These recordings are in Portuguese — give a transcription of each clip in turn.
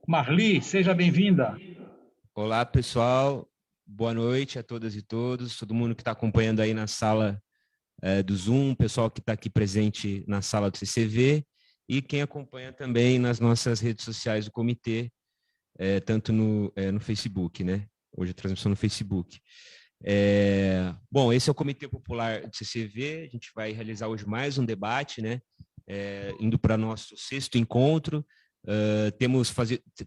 Marli, seja bem-vinda. Olá, pessoal. Boa noite a todas e todos, todo mundo que está acompanhando aí na sala do Zoom, pessoal que está aqui presente na sala do CCV e quem acompanha também nas nossas redes sociais do comitê, tanto no Facebook, né? Hoje a transmissão no Facebook. Bom, esse é o Comitê Popular do CCV, a gente vai realizar hoje mais um debate, né? Indo para nosso sexto encontro.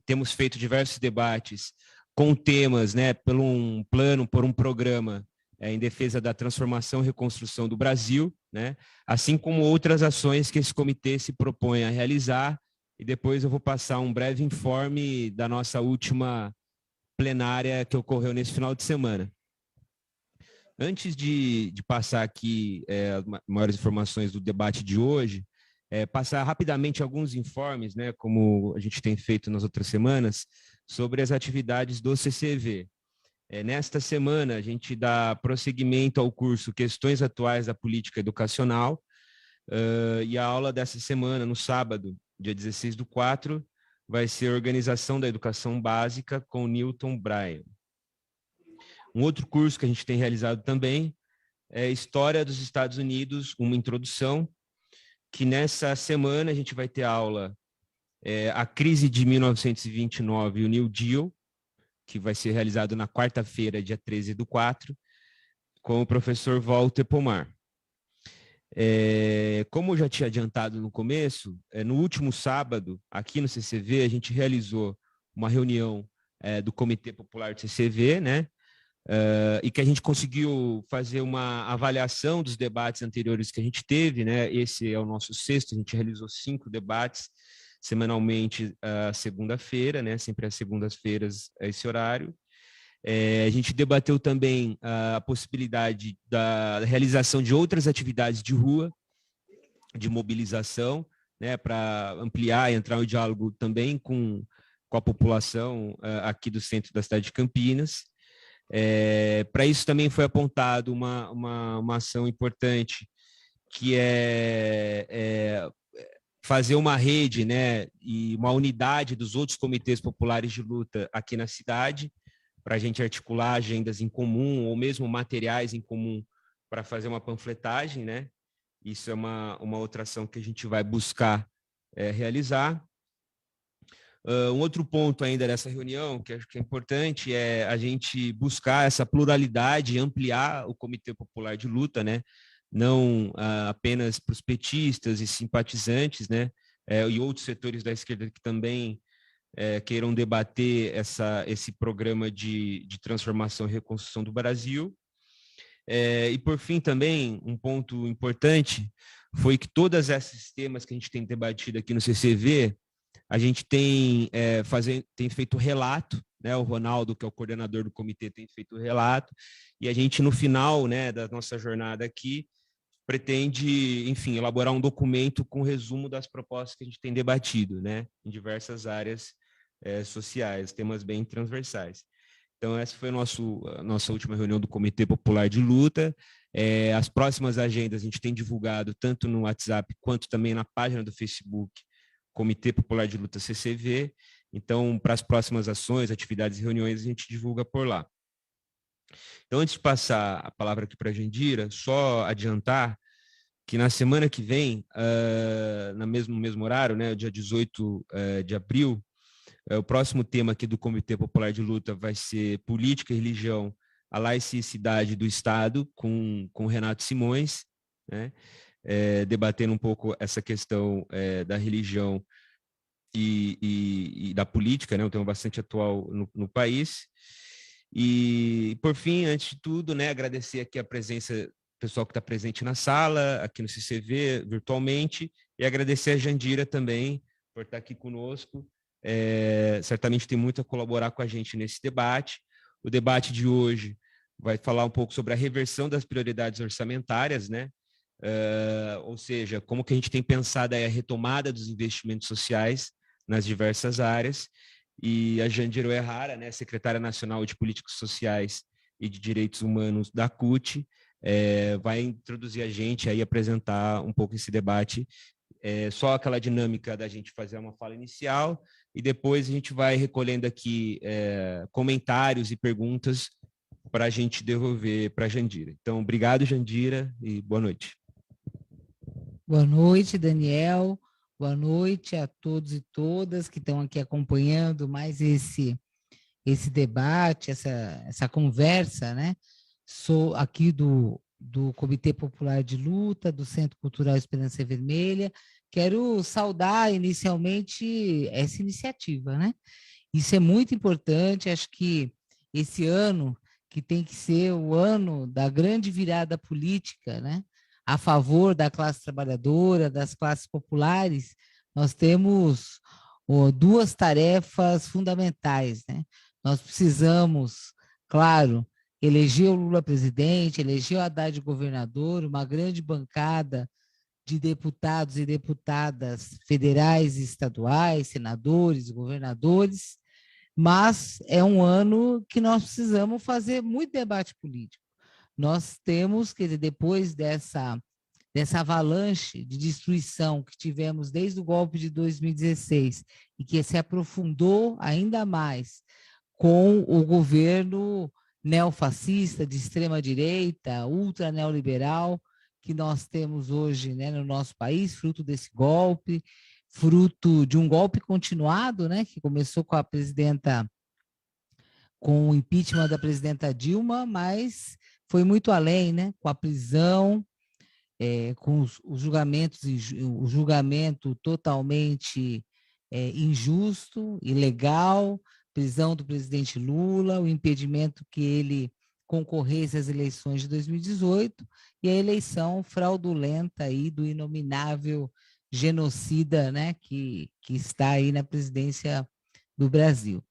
Temos feito diversos debates com temas, né, por um plano, por um programa em defesa da transformação e reconstrução do Brasil, né, assim como outras ações que esse comitê se propõe a realizar, e depois eu vou passar um breve informe da nossa última plenária que ocorreu nesse final de semana. Antes de passar aqui as maiores informações do debate de hoje, passar rapidamente alguns informes, né, como a gente tem feito nas outras semanas, sobre as atividades do CCV. Nesta semana, a gente dá prosseguimento ao curso Questões Atuais da Política Educacional, e a aula dessa semana, no sábado, dia 16/4, vai ser Organização da Educação Básica com Newton Bryan. Um outro curso que a gente tem realizado também é História dos Estados Unidos, uma introdução, que nessa semana a gente vai ter aula A Crise de 1929 e o New Deal, que vai ser realizado na quarta-feira, dia 13/4, com o professor Walter Pomar. Como eu já tinha adiantado no começo, no último sábado, aqui no CCV, a gente realizou uma reunião do Comitê Popular do CCV, né? E que a gente conseguiu fazer uma avaliação dos debates anteriores que a gente teve, né? Esse é o nosso sexto, a gente realizou 5 debates semanalmente segunda-feira, né? Sempre às segundas-feiras a esse horário. A gente debateu também a possibilidade da realização de outras atividades de rua, de mobilização, né? Para ampliar e entrar em diálogo também com a população aqui do centro da cidade de Campinas. Para isso também foi apontado uma ação importante, que é fazer uma rede, né, e uma unidade dos outros comitês populares de luta aqui na cidade, para a gente articular agendas em comum ou mesmo materiais em comum para fazer uma panfletagem, né? Isso é uma outra ação que a gente vai buscar realizar. Um outro ponto ainda dessa reunião, que acho que é importante, é a gente buscar essa pluralidade e ampliar o Comitê Popular de Luta, né? Não apenas para os petistas e simpatizantes, né? E outros setores da esquerda que também queiram debater esse programa de transformação e reconstrução do Brasil. E, por fim, também, um ponto importante foi que todos esses temas que a gente tem debatido aqui no CCV, a gente tem feito relato, né? O Ronaldo, que é o coordenador do comitê, tem feito relato, e a gente, no final, né, da nossa jornada aqui, pretende, enfim, elaborar um documento com resumo das propostas que a gente tem debatido, né, em diversas áreas sociais, temas bem transversais. Então, essa foi a nossa última reunião do Comitê Popular de Luta. As próximas agendas a gente tem divulgado tanto no WhatsApp quanto também na página do Facebook, Comitê Popular de Luta CCV. Então, para as próximas ações, atividades e reuniões, a gente divulga por lá. Então, antes de passar a palavra aqui para a Jandira, só adiantar que na semana que vem, no mesmo horário, né, dia 18 de abril, o próximo tema aqui do Comitê Popular de Luta vai ser Política e Religião, a Laicidade do Estado, com Renato Simões, né, debatendo um pouco essa questão da religião e da política, né, um tema bastante atual no país. E, por fim, antes de tudo, né, agradecer aqui a presença do pessoal que está presente na sala, aqui no CCV, virtualmente, e agradecer a Jandira também por estar aqui conosco. Certamente tem muito a colaborar com a gente nesse debate. O debate de hoje vai falar um pouco sobre a reversão das prioridades orçamentárias, né? Ou seja, como que a gente tem pensado aí a retomada dos investimentos sociais nas diversas áreas. E a Jandira Uehara, né, secretária nacional de Políticas Sociais e de Direitos Humanos da CUT, vai introduzir a gente aí, apresentar um pouco esse debate. Só aquela dinâmica da gente fazer uma fala inicial e depois a gente vai recolhendo aqui comentários e perguntas para a gente devolver para a Jandira. Então, obrigado, Jandira, e boa noite. Boa noite, Daniel. Boa noite a todos e todas que estão aqui acompanhando mais esse debate, essa conversa, né? Sou aqui do Comitê Popular de Luta, do Centro Cultural Esperança Vermelha. Quero saudar inicialmente essa iniciativa, né? Isso é muito importante, acho que esse ano, que tem que ser o ano da grande virada política, né? A favor da classe trabalhadora, das classes populares, nós temos duas tarefas fundamentais, né? Nós precisamos, claro, eleger o Lula presidente, eleger o Haddad governador, uma grande bancada de deputados e deputadas federais e estaduais, senadores, governadores, mas é um ano que nós precisamos fazer muito debate político. Nós temos, quer dizer, depois dessa avalanche de destruição que tivemos desde o golpe de 2016 e que se aprofundou ainda mais com o governo neofascista, de extrema-direita, ultra-neoliberal, que nós temos hoje, né, no nosso país, fruto desse golpe, fruto de um golpe continuado, né, que começou com com o impeachment da presidenta Dilma, mas foi muito além, né, com a prisão, com os julgamentos, o julgamento totalmente injusto, ilegal, prisão do presidente Lula, o impedimento que ele concorresse às eleições de 2018 e a eleição fraudulenta aí do inominável genocida, né, que está aí na presidência do Brasil.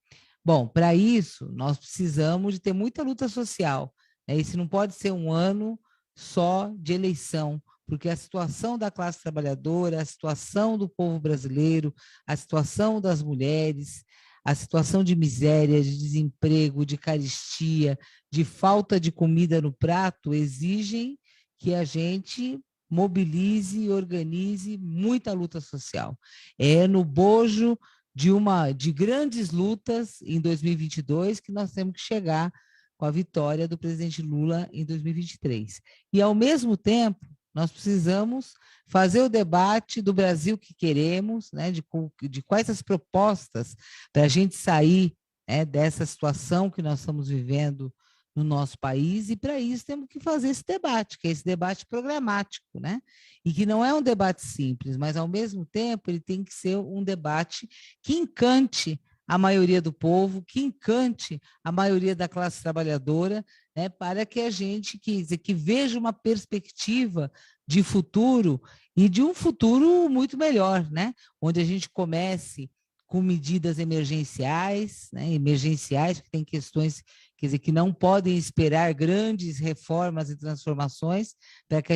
Bom, para isso, nós precisamos de ter muita luta social, né? Esse não pode ser um ano só de eleição, porque a situação da classe trabalhadora, a situação do povo brasileiro, a situação das mulheres, a situação de miséria, de desemprego, de carestia, de falta de comida no prato, exigem que a gente mobilize e organize muita luta social. É no bojo de grandes lutas em 2022 que nós temos que chegar com a vitória do presidente Lula em 2023. E, ao mesmo tempo, nós precisamos fazer o debate do Brasil que queremos, né, de quais as propostas para a gente sair, né, dessa situação que nós estamos vivendo no nosso país, e para isso temos que fazer esse debate, que é esse debate programático, né? E que não é um debate simples, mas, ao mesmo tempo, ele tem que ser um debate que encante a maioria do povo, que encante a maioria da classe trabalhadora, né, para que a gente que veja uma perspectiva de futuro e de um futuro muito melhor, né, onde a gente comece com medidas emergenciais, né, que tem questões, quer dizer, que não podem esperar grandes reformas e transformações para que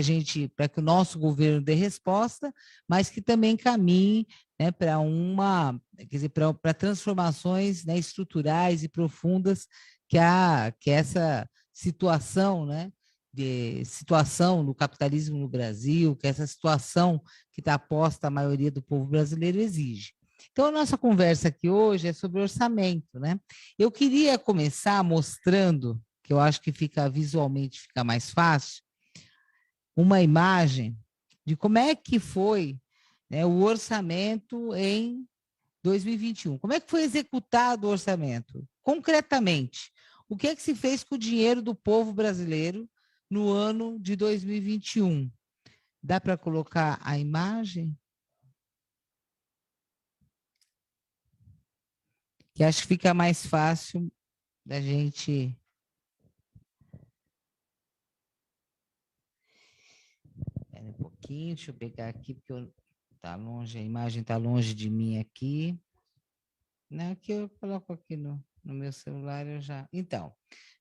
o nosso governo dê resposta, mas que também caminhe, né, para transformações, né, estruturais e profundas que essa situação, né, de situação do capitalismo no Brasil, que essa situação que está posta a maioria do povo brasileiro exige. Então, a nossa conversa aqui hoje é sobre orçamento, né? Eu queria começar mostrando, que eu acho que visualmente fica mais fácil, uma imagem de como é que foi, né, o orçamento em 2021. Como é que foi executado o orçamento? Concretamente, o que é que se fez com o dinheiro do povo brasileiro no ano de 2021? Dá para colocar a imagem? Que acho que fica mais fácil da gente... Espera um pouquinho, deixa eu pegar aqui, porque tá longe, a imagem está longe de mim aqui. Não, que eu coloco aqui no meu celular, eu já... Então,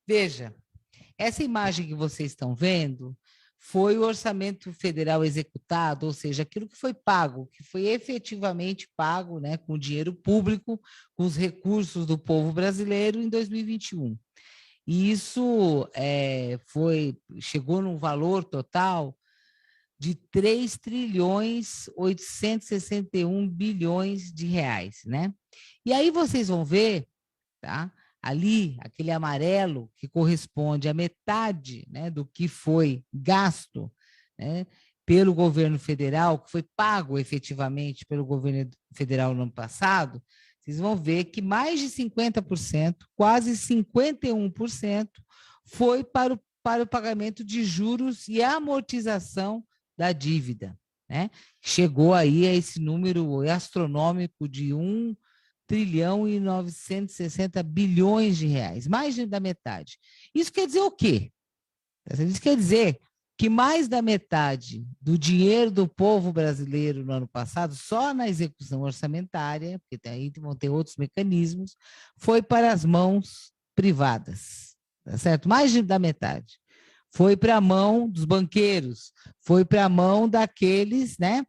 veja, essa imagem que vocês estão vendo foi o orçamento federal executado, ou seja, aquilo que foi pago, que foi efetivamente pago, né, com dinheiro público, com os recursos do povo brasileiro em 2021. E isso chegou num valor total de 3,861 bilhões de reais, né? E aí vocês vão ver, tá? Ali, aquele amarelo que corresponde à metade, né, do que foi gasto, né, pelo governo federal, que foi pago efetivamente pelo governo federal no ano passado, vocês vão ver que mais de 50%, quase 51%, foi para o pagamento de juros e amortização da dívida, né? Chegou aí a esse número astronômico de 1,960 bilhões de reais, mais da metade. Isso quer dizer o quê? Isso quer dizer que mais da metade do dinheiro do povo brasileiro no ano passado, só na execução orçamentária, porque aí vão ter outros mecanismos, foi para as mãos privadas, tá certo? Mais da metade. Foi para a mão dos banqueiros, foi para a mão daqueles, né,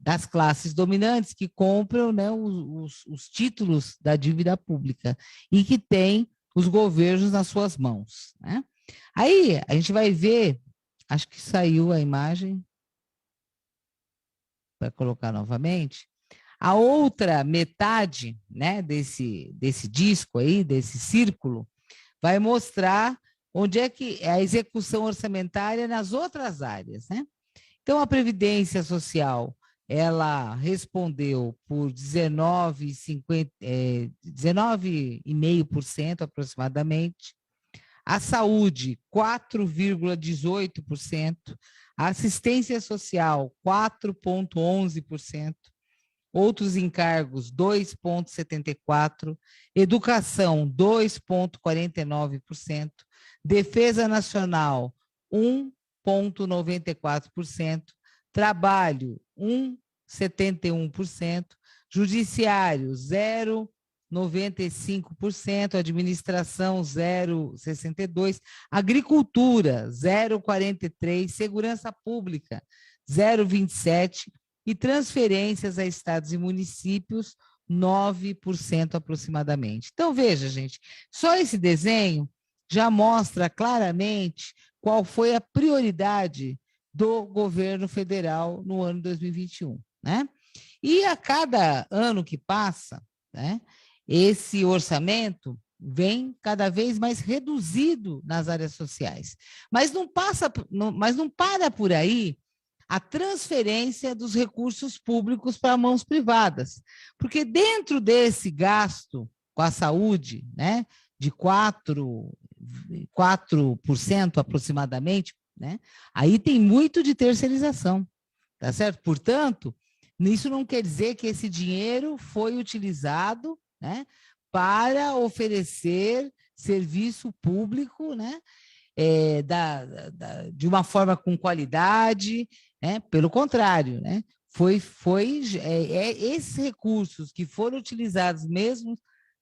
das classes dominantes que compram, né, os títulos da dívida pública e que têm os governos nas suas mãos, né? Aí a gente vai ver, acho que saiu a imagem, para colocar novamente, a outra metade, né, desse disco aí, desse círculo, vai mostrar onde é que é a execução orçamentária nas outras áreas, né? Então, a Previdência Social, ela respondeu por 19,5% aproximadamente, a saúde, 4,18%, a assistência social, 4,11%, outros encargos, 2,74%, educação, 2,49%, defesa nacional, 1,94%, trabalho, 1,71%, judiciário, 0,95%, administração, 0,62%, agricultura, 0,43%, segurança pública, 0,27%, e transferências a estados e municípios, 9% aproximadamente. Então, veja, gente, só esse desenho já mostra claramente qual foi a prioridade do governo federal no ano 2021, né? E a cada ano que passa, né, esse orçamento vem cada vez mais reduzido nas áreas sociais. Mas não para por aí a transferência dos recursos públicos para mãos privadas, porque dentro desse gasto com a saúde, né, de 4% aproximadamente, né, aí tem muito de terceirização, tá certo? Portanto, isso não quer dizer que esse dinheiro foi utilizado, né, para oferecer serviço público, né, de uma forma com qualidade, né? Pelo contrário, né? Esses recursos que foram utilizados mesmo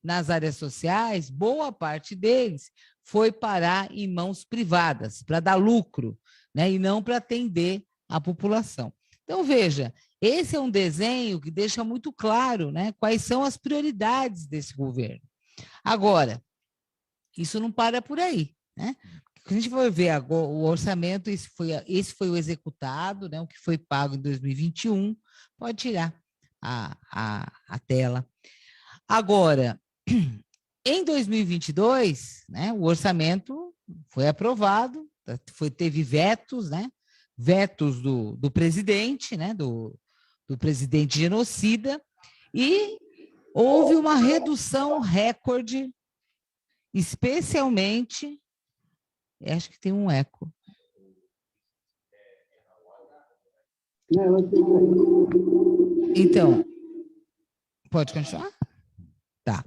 nas áreas sociais, boa parte deles foi parar em mãos privadas, para dar lucro, né? E não para atender a população. Então, veja, esse é um desenho que deixa muito claro, né, quais são as prioridades desse governo. Agora, isso não para por aí, né? Se a gente for ver agora, o orçamento, esse foi o executado, né, o que foi pago em 2021, pode tirar a tela. Agora, em 2022, né, o orçamento foi aprovado, teve vetos, né, vetos do presidente, né, do presidente genocida, e houve uma redução recorde, especialmente... Acho que tem um eco. Então, pode continuar? Tá.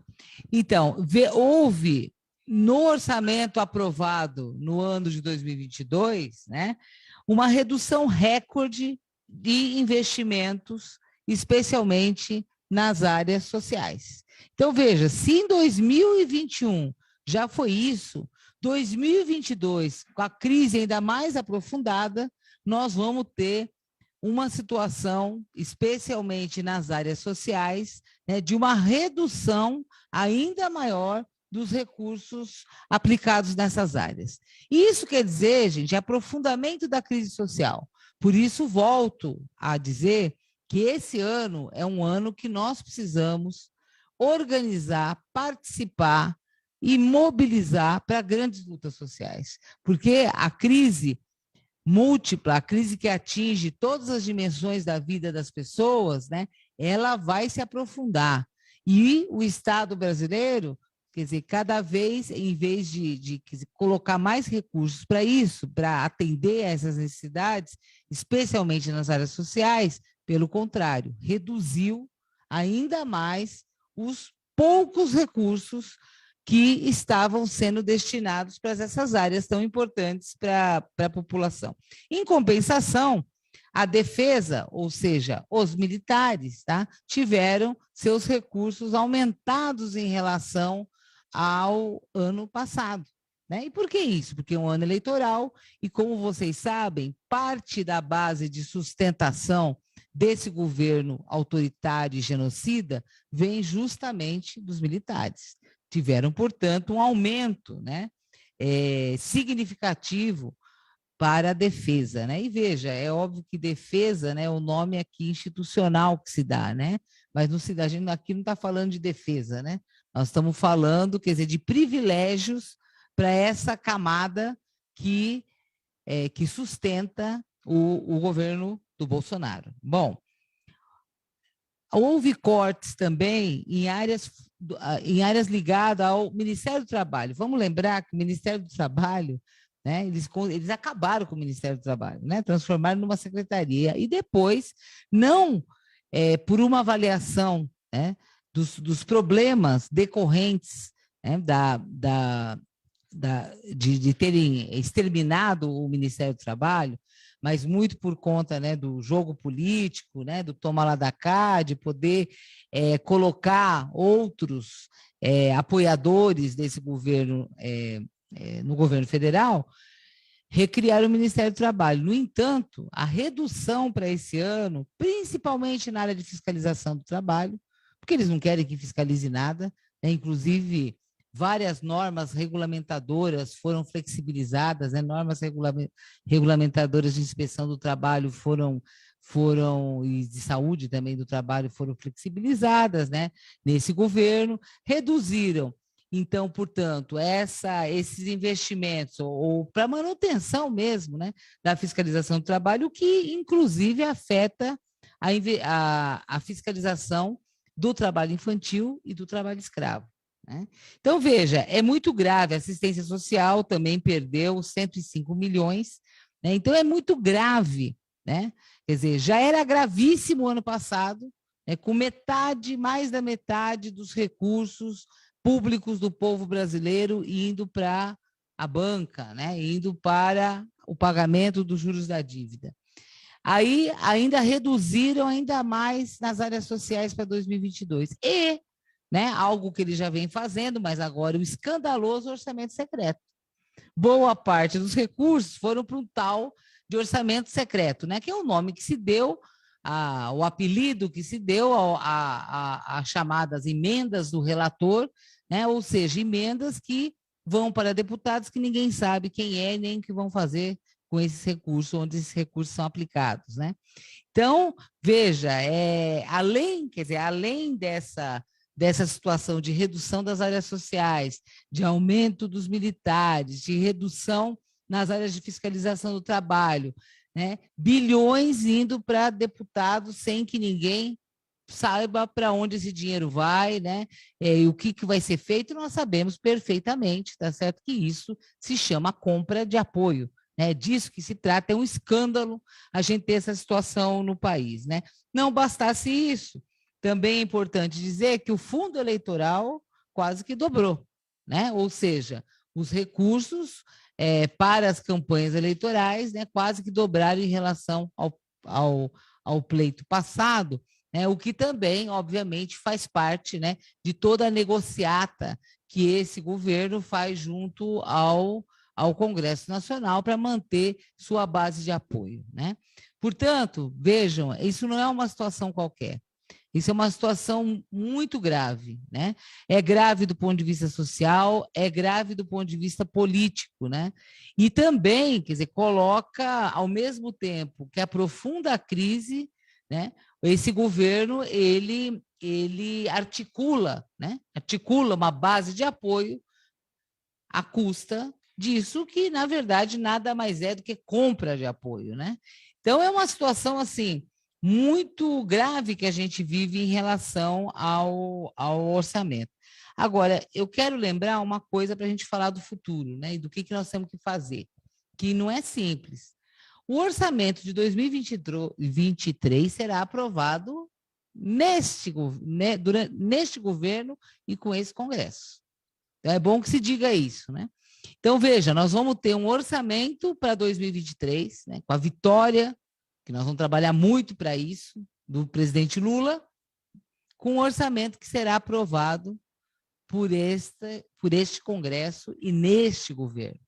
Então, houve no orçamento aprovado no ano de 2022, né, uma redução recorde de investimentos, especialmente nas áreas sociais. Então, veja, se em 2021 já foi isso, 2022, com a crise ainda mais aprofundada, nós vamos ter uma situação, especialmente nas áreas sociais, né, de uma redução ainda maior dos recursos aplicados nessas áreas. E isso quer dizer, gente, aprofundamento da crise social, Por isso, volto a dizer que esse ano é um ano que nós precisamos organizar, participar e mobilizar para grandes lutas sociais, porque a crise múltipla, a crise que atinge todas as dimensões da vida das pessoas, né, ela vai se aprofundar. E o Estado brasileiro, quer dizer, cada vez, em vez de colocar mais recursos para isso, para atender a essas necessidades, especialmente nas áreas sociais, pelo contrário, reduziu ainda mais os poucos recursos que estavam sendo destinados para essas áreas tão importantes para a população. Em compensação, a defesa, ou seja, os militares, tá, tiveram seus recursos aumentados em relação ao ano passado. Né? E por que isso? Porque é um ano eleitoral e, como vocês sabem, parte da base de sustentação desse governo autoritário e genocida vem justamente dos militares. Tiveram, portanto, um aumento, né, significativo para a defesa, né? E veja, é óbvio que defesa, né, é o nome aqui institucional que se dá, né? Mas não se dá, a gente aqui não está falando de defesa, né? Nós estamos falando, quer dizer, de privilégios para essa camada que sustenta o governo do Bolsonaro. Bom, houve cortes também em áreas ligadas ao Ministério do Trabalho. Vamos lembrar que o Ministério do Trabalho, né, eles acabaram com o Ministério do Trabalho, né, transformaram numa secretaria, e depois, não por uma avaliação, né, dos problemas decorrentes, né, de terem exterminado o Ministério do Trabalho, mas muito por conta, né, do jogo político, né, do toma lá da cá, de poder colocar outros apoiadores desse governo no governo federal, recriaram o Ministério do Trabalho. No entanto, a redução para esse ano, principalmente na área de fiscalização do trabalho, porque eles não querem que fiscalize nada, né, inclusive várias normas regulamentadoras foram flexibilizadas, né? Normas regulamentadoras de inspeção do trabalho e de saúde também do trabalho foram flexibilizadas, né, nesse governo, reduziram, então, portanto, esses investimentos, ou para manutenção mesmo, né, da fiscalização do trabalho, o que inclusive afeta a fiscalização do trabalho infantil e do trabalho escravo. Né? Então, veja, é muito grave, a assistência social também perdeu 105 milhões, né? Então é muito grave, né? Quer dizer, já era gravíssimo o ano passado, né? Com mais da metade dos recursos públicos do povo brasileiro indo para a banca, né? Indo para o pagamento dos juros da dívida. Aí ainda reduziram ainda mais nas áreas sociais para 2022. E né, algo que ele já vem fazendo, mas agora o escandaloso orçamento secreto. Boa parte dos recursos foram para um tal de orçamento secreto, né, que é o nome que se deu, o apelido que se deu a chamadas emendas do relator, né, ou seja, emendas que vão para deputados que ninguém sabe quem é nem o que vão fazer com esses recursos, onde esses recursos são aplicados. Né? Então, veja, além dessa situação de redução das áreas sociais, de aumento dos militares, de redução nas áreas de fiscalização do trabalho, né? Bilhões indo para deputados sem que ninguém saiba para onde esse dinheiro vai, né? E o que vai ser feito, nós sabemos perfeitamente, tá certo? Que isso se chama compra de apoio. É disso que se trata, é um escândalo a gente ter essa situação no país. Né? Não bastasse isso, também é importante dizer que o fundo eleitoral quase que dobrou, né? Ou seja, os recursos para as campanhas eleitorais, né, quase que dobraram em relação ao pleito passado, né, o que também, obviamente, faz parte, né, de toda a negociata que esse governo faz junto ao Congresso Nacional para manter sua base de apoio. Né? Portanto, vejam, isso não é uma situação qualquer. Isso é uma situação muito grave, né? É grave do ponto de vista social, é grave do ponto de vista político, né? E também, quer dizer, coloca, ao mesmo tempo que aprofunda a crise, né? Esse governo, ele articula, né? Articula uma base de apoio à custa disso, que, na verdade, nada mais é do que compra de apoio, né? Então, é uma situação, assim, muito grave que a gente vive em relação ao orçamento. Agora, eu quero lembrar uma coisa para a gente falar do futuro, né? E do que nós temos que fazer, que não é simples. O orçamento de 2023 será aprovado neste governo e com esse Congresso. Então, é bom que se diga isso, né? Então, veja, nós vamos ter um orçamento para 2023, né, com a vitória, que nós vamos trabalhar muito para isso, do presidente Lula, com um orçamento que será aprovado por este Congresso e neste governo.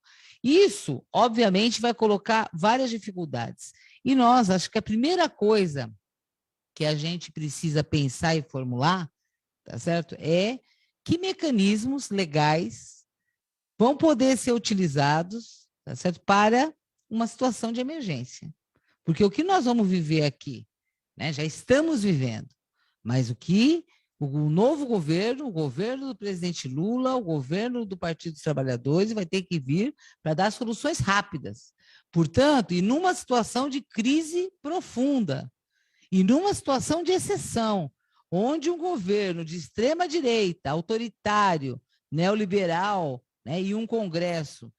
Isso, obviamente, vai colocar várias dificuldades. E nós, acho que a primeira coisa que a gente precisa pensar e formular, tá certo? É que mecanismos legais vão poder ser utilizados, tá certo? Para uma situação de emergência. Porque o que nós vamos viver aqui, né, já estamos vivendo, mas o que o novo governo, o governo do presidente Lula, o governo do Partido dos Trabalhadores vai ter que vir para dar soluções rápidas. Portanto, e numa situação de crise profunda, e numa situação de exceção, onde um governo de extrema-direita, autoritário, neoliberal, né, e um Congresso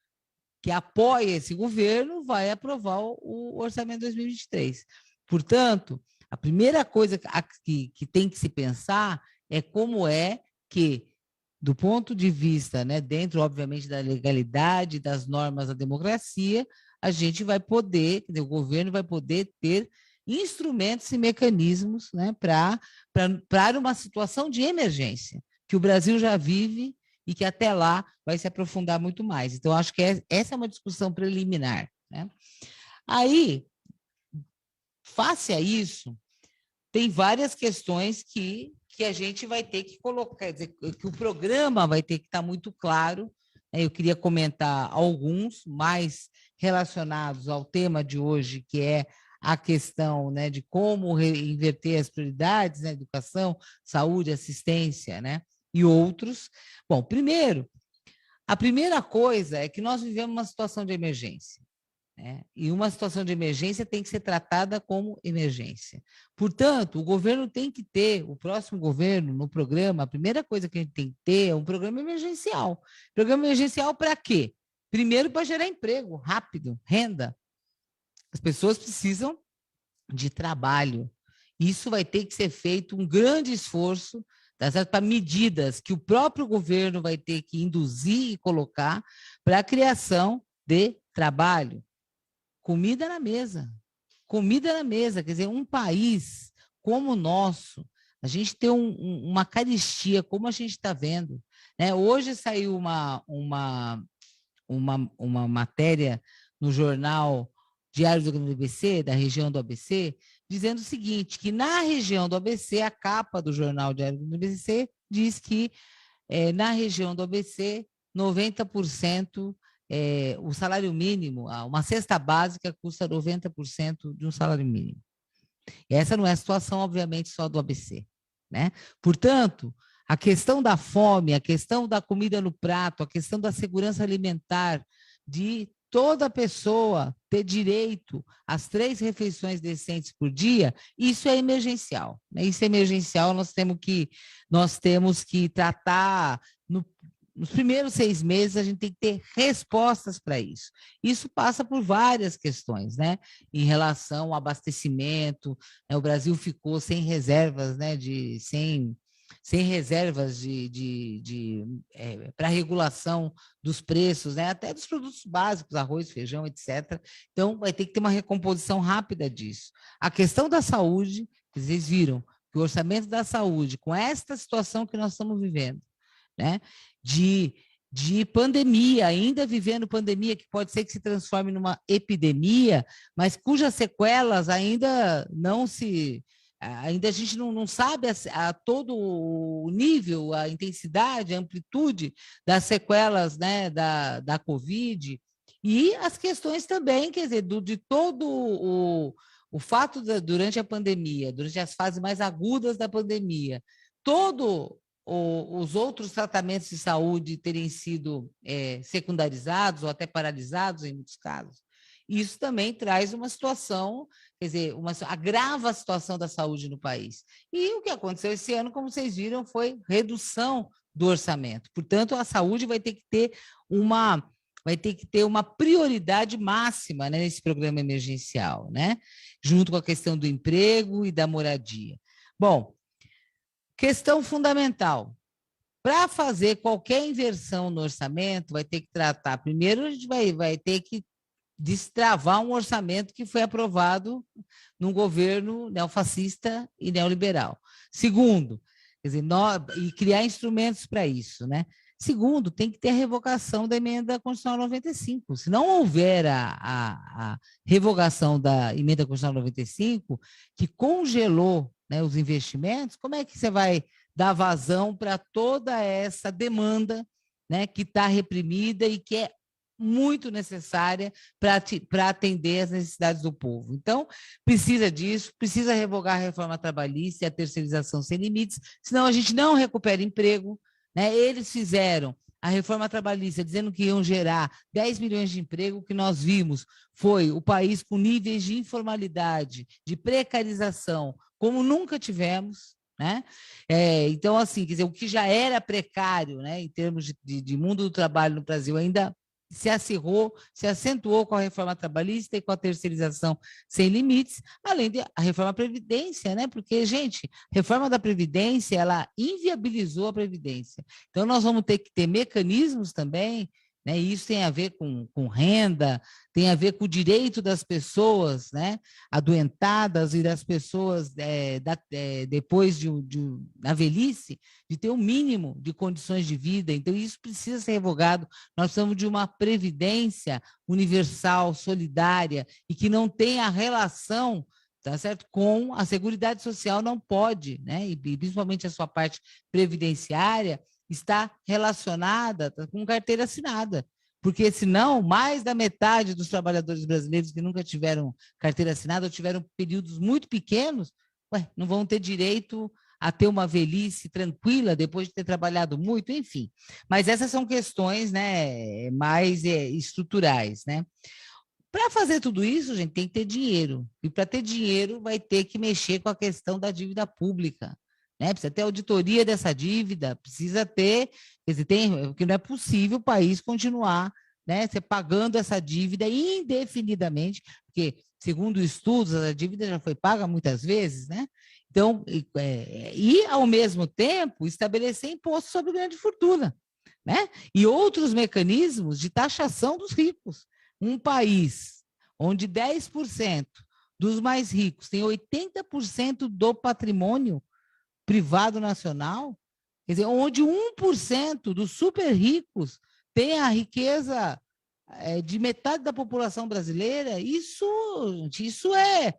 que apoia esse governo vai aprovar o orçamento de 2023. Portanto, a primeira coisa que tem que se pensar é como é que, do ponto de vista, né, dentro, obviamente, da legalidade, das normas da democracia, a gente vai poder, o governo vai poder ter instrumentos e mecanismos, né, para uma situação de emergência, que o Brasil já vive e que até lá vai se aprofundar muito mais. Então, acho que essa é uma discussão preliminar, né? Aí, face a isso, tem várias questões que a gente vai ter que colocar, quer dizer, que o programa vai ter que estar muito claro. Eu queria comentar alguns mais relacionados ao tema de hoje, que é a questão, né, de como inverter as prioridades, né, educação, saúde, assistência, né, e outros. Bom, primeiro, a primeira coisa é que nós vivemos uma situação de emergência, né, e uma situação de emergência tem que ser tratada como emergência. Portanto, o governo tem que ter, o próximo governo, no programa, a primeira coisa que a gente tem que ter é um programa emergencial. Programa emergencial para quê? Primeiro, para gerar emprego rápido, renda. As pessoas precisam de trabalho. Isso vai ter que ser feito um grande esforço, tá certo? Para medidas que o próprio governo vai ter que induzir e colocar para a criação de trabalho. Comida na mesa. Comida na mesa. Quer dizer, um país como o nosso, a gente tem uma carestia, como a gente está vendo, né? Hoje saiu uma matéria no jornal Diário do ABC, da região do ABC, dizendo o seguinte, que na região do ABC, a capa do jornal Diário do ABC diz que na região do ABC, 90%, o salário mínimo, uma cesta básica custa 90% de um salário mínimo. E essa não é a situação, obviamente, só do ABC, né? Portanto, a questão da fome, a questão da comida no prato, a questão da segurança alimentar, de toda pessoa ter direito às 3 refeições decentes por dia, isso é emergencial, né? Isso é emergencial, nós temos que tratar nos primeiros 6 meses, a gente tem que ter respostas para isso. Isso passa por várias questões, né? Em relação ao abastecimento, né? O Brasil ficou sem reservas, né? Sem reservas para regulação dos preços, né? Até dos produtos básicos, arroz, feijão, etc. Então, vai ter que ter uma recomposição rápida disso. A questão da saúde, vocês viram que o orçamento da saúde, com esta situação que nós estamos vivendo, né? De pandemia, ainda vivendo pandemia, que pode ser que se transforme numa epidemia, mas cujas sequelas ainda não se ainda a gente não sabe a todo o nível, a intensidade, a amplitude das sequelas, né, da Covid, e as questões também, quer dizer, de todo o fato durante a pandemia, durante as fases mais agudas da pandemia, os outros tratamentos de saúde terem sido secundarizados ou até paralisados em muitos casos. Isso também traz uma situação, quer dizer, agrava a situação da saúde no país. E o que aconteceu esse ano, como vocês viram, foi redução do orçamento. Portanto, a saúde vai ter que ter uma prioridade máxima, né, nesse programa emergencial, né? Junto com a questão do emprego e da moradia. Bom, questão fundamental. Para fazer qualquer inversão no orçamento, vai ter que tratar. Primeiro, a gente vai ter que destravar um orçamento que foi aprovado num governo neofascista e neoliberal. Segundo, quer dizer, e criar instrumentos para isso, né? Segundo, tem que ter a revogação da emenda constitucional 95. Se não houver a revogação da emenda constitucional 95, que congelou, né, os investimentos, como é que você vai dar vazão para toda essa demanda, né, que está reprimida e que é muito necessária para atender as necessidades do povo? Então, precisa disso, precisa revogar a reforma trabalhista e a terceirização sem limites, senão a gente não recupera emprego, né? Eles fizeram a reforma trabalhista dizendo que iam gerar 10 milhões de emprego. O que nós vimos foi o país com níveis de informalidade, de precarização, como nunca tivemos, né? Então, assim, quer dizer, o que já era precário, né, em termos de mundo do trabalho no Brasil, ainda se acirrou, se acentuou com a reforma trabalhista e com a terceirização sem limites, além da reforma da Previdência, né? Porque, gente, a reforma da Previdência, ela inviabilizou a Previdência. Então, nós vamos ter que ter mecanismos também, né? E isso tem a ver com renda, tem a ver com o direito das pessoas, né, adoentadas e das pessoas depois na velhice, de ter um mínimo de condições de vida. Então, isso precisa ser revogado. Nós precisamos de uma previdência universal, solidária, e que não tenha relação, tá certo, com a Seguridade Social. Não pode, né, e principalmente a sua parte previdenciária, está relacionada com carteira assinada, porque senão mais da metade dos trabalhadores brasileiros que nunca tiveram carteira assinada ou tiveram períodos muito pequenos, não vão ter direito a ter uma velhice tranquila depois de ter trabalhado muito, enfim. Mas essas são questões, né, mais estruturais, né? Para fazer tudo isso, gente, tem que ter dinheiro. E para ter dinheiro, vai ter que mexer com a questão da dívida pública, né? Precisa ter auditoria dessa dívida, precisa ter, quer dizer, porque não é possível o país continuar, né, pagando essa dívida indefinidamente, porque, segundo estudos, a dívida já foi paga muitas vezes, né? Então, e ao mesmo tempo, estabelecer imposto sobre grande fortuna, né? E outros mecanismos de taxação dos ricos. Um país onde 10% dos mais ricos tem 80% do patrimônio privado nacional, quer dizer, onde 1% dos super ricos tem a riqueza de metade da população brasileira, isso é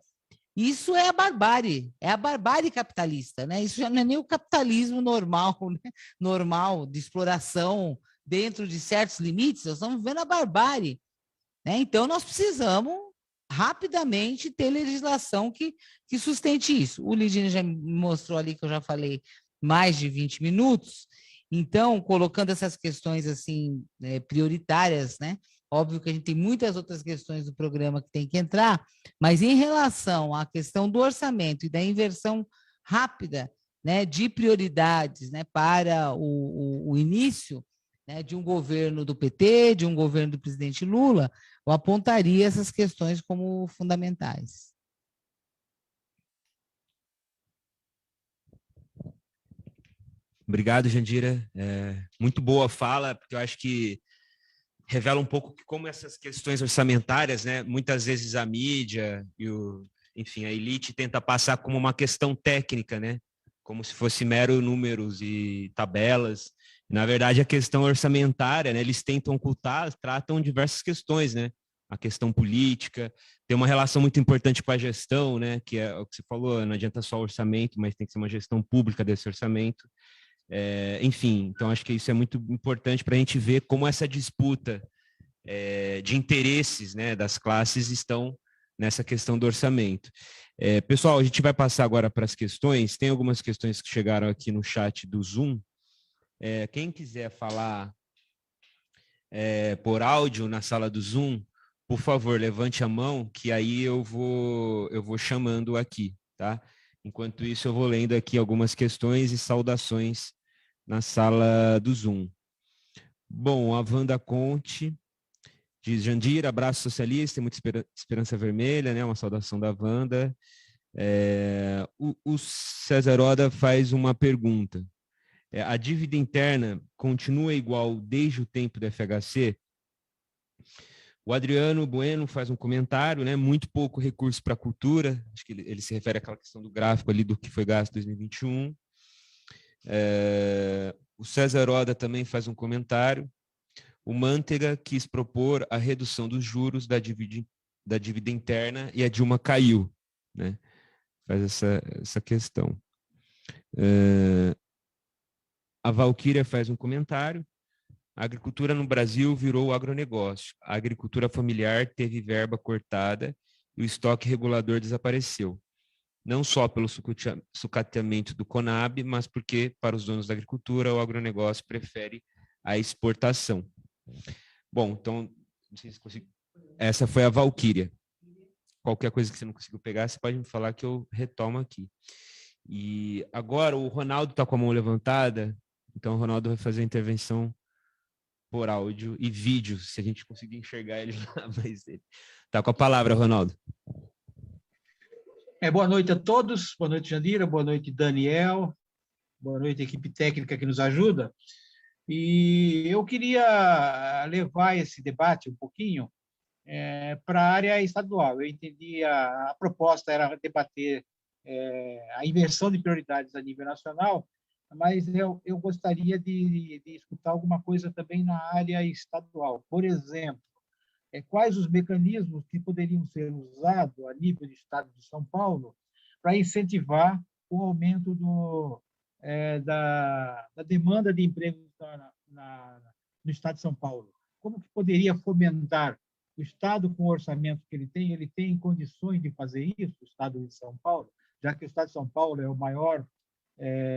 a barbárie capitalista, né? Isso já não é nem o capitalismo normal, né? Normal de exploração dentro de certos limites, nós estamos vivendo a barbárie, né? Então, nós precisamos rapidamente ter legislação que sustente isso. O Lidine já me mostrou ali, que eu já falei, mais de 20 minutos. Então, colocando essas questões assim, prioritárias, né? Óbvio que a gente tem muitas outras questões do programa que tem que entrar, mas em relação à questão do orçamento e da inversão rápida, né, de prioridades, né, para o início, né, de um governo do PT, de um governo do presidente Lula, eu apontaria essas questões como fundamentais. Obrigado, Jandira. Muito boa fala, porque eu acho que revela um pouco como essas questões orçamentárias, né, muitas vezes a mídia e enfim, a elite tenta passar como uma questão técnica, né, como se fosse mero números e tabelas. Na verdade, a questão orçamentária, né, eles tentam ocultar, tratam diversas questões, né, a questão política, tem uma relação muito importante com a gestão, né, que é o que você falou, não adianta só orçamento, mas tem que ser uma gestão pública desse orçamento. Enfim, então acho que isso é muito importante para a gente ver como essa disputa de interesses, né, das classes estão nessa questão do orçamento. Pessoal, a gente vai passar agora para as questões. Tem algumas questões que chegaram aqui no chat do Zoom. Quem quiser falar por áudio na sala do Zoom, por favor, levante a mão, que aí eu vou chamando aqui, tá? Enquanto isso, eu vou lendo aqui algumas questões e saudações na sala do Zoom. Bom, a Wanda Conte diz: Jandira, abraço socialista, tem muita esperança vermelha, né? Uma saudação da Wanda. O César Oda faz uma pergunta. A dívida interna continua igual desde o tempo do FHC? O Adriano Bueno faz um comentário, né? Muito pouco recurso para a cultura. Acho que ele se refere àquela questão do gráfico ali do que foi gasto em 2021. O César Oda também faz um comentário. O Manteiga quis propor a redução dos juros da dívida interna e a Dilma caiu, né? Faz essa questão. A Valquíria faz um comentário. A agricultura no Brasil virou agronegócio. A agricultura familiar teve verba cortada e o estoque regulador desapareceu. Não só pelo sucateamento do Conab, mas porque, para os donos da agricultura, o agronegócio prefere a exportação. Bom, então, não sei se consigo... Essa foi a Valquíria. Qualquer coisa que você não conseguiu pegar, você pode me falar que eu retomo aqui. E agora o Ronaldo está com a mão levantada, então o Ronaldo vai fazer a intervenção por áudio e vídeo, se a gente conseguir enxergar ele lá, mas ele está com a palavra, Ronaldo. Boa noite a todos, boa noite, Jandira, boa noite, Daniel, boa noite, equipe técnica que nos ajuda. E eu queria levar esse debate um pouquinho para a área estadual. Eu entendi a proposta era debater a inversão de prioridades a nível nacional, mas eu gostaria de escutar alguma coisa também na área estadual. Por exemplo, quais os mecanismos que poderiam ser usados a nível do Estado de São Paulo para incentivar o aumento da demanda de empregos no Estado de São Paulo? Como que poderia fomentar o Estado com o orçamento que ele tem condições de fazer isso, o Estado de São Paulo, já que o Estado de São Paulo é o maior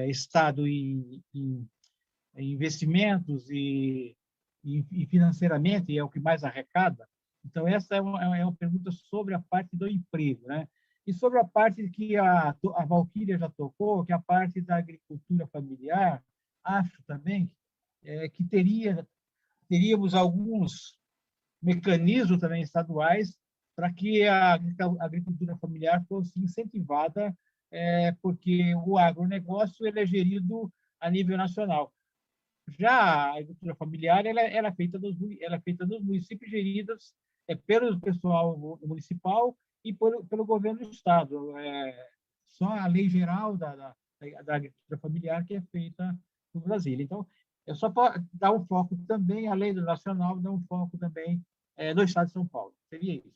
Estado em investimentos e financeiramente é o que mais arrecada. Então, essa é uma pergunta sobre a parte do emprego, né? E sobre a parte que a Valquíria já tocou, que é a parte da agricultura familiar, acho também que teríamos alguns mecanismos também estaduais para que a agricultura familiar fosse incentivada, porque o agronegócio ele é gerido a nível nacional. Já a agricultura familiar ela é feita nos municípios geridos pelo pessoal municipal e pelo governo do estado. Só a lei geral da agricultura familiar que é feita no Brasil. Então, é só para dar um foco também, além do nacional, dar um foco também no estado de São Paulo. Seria isso.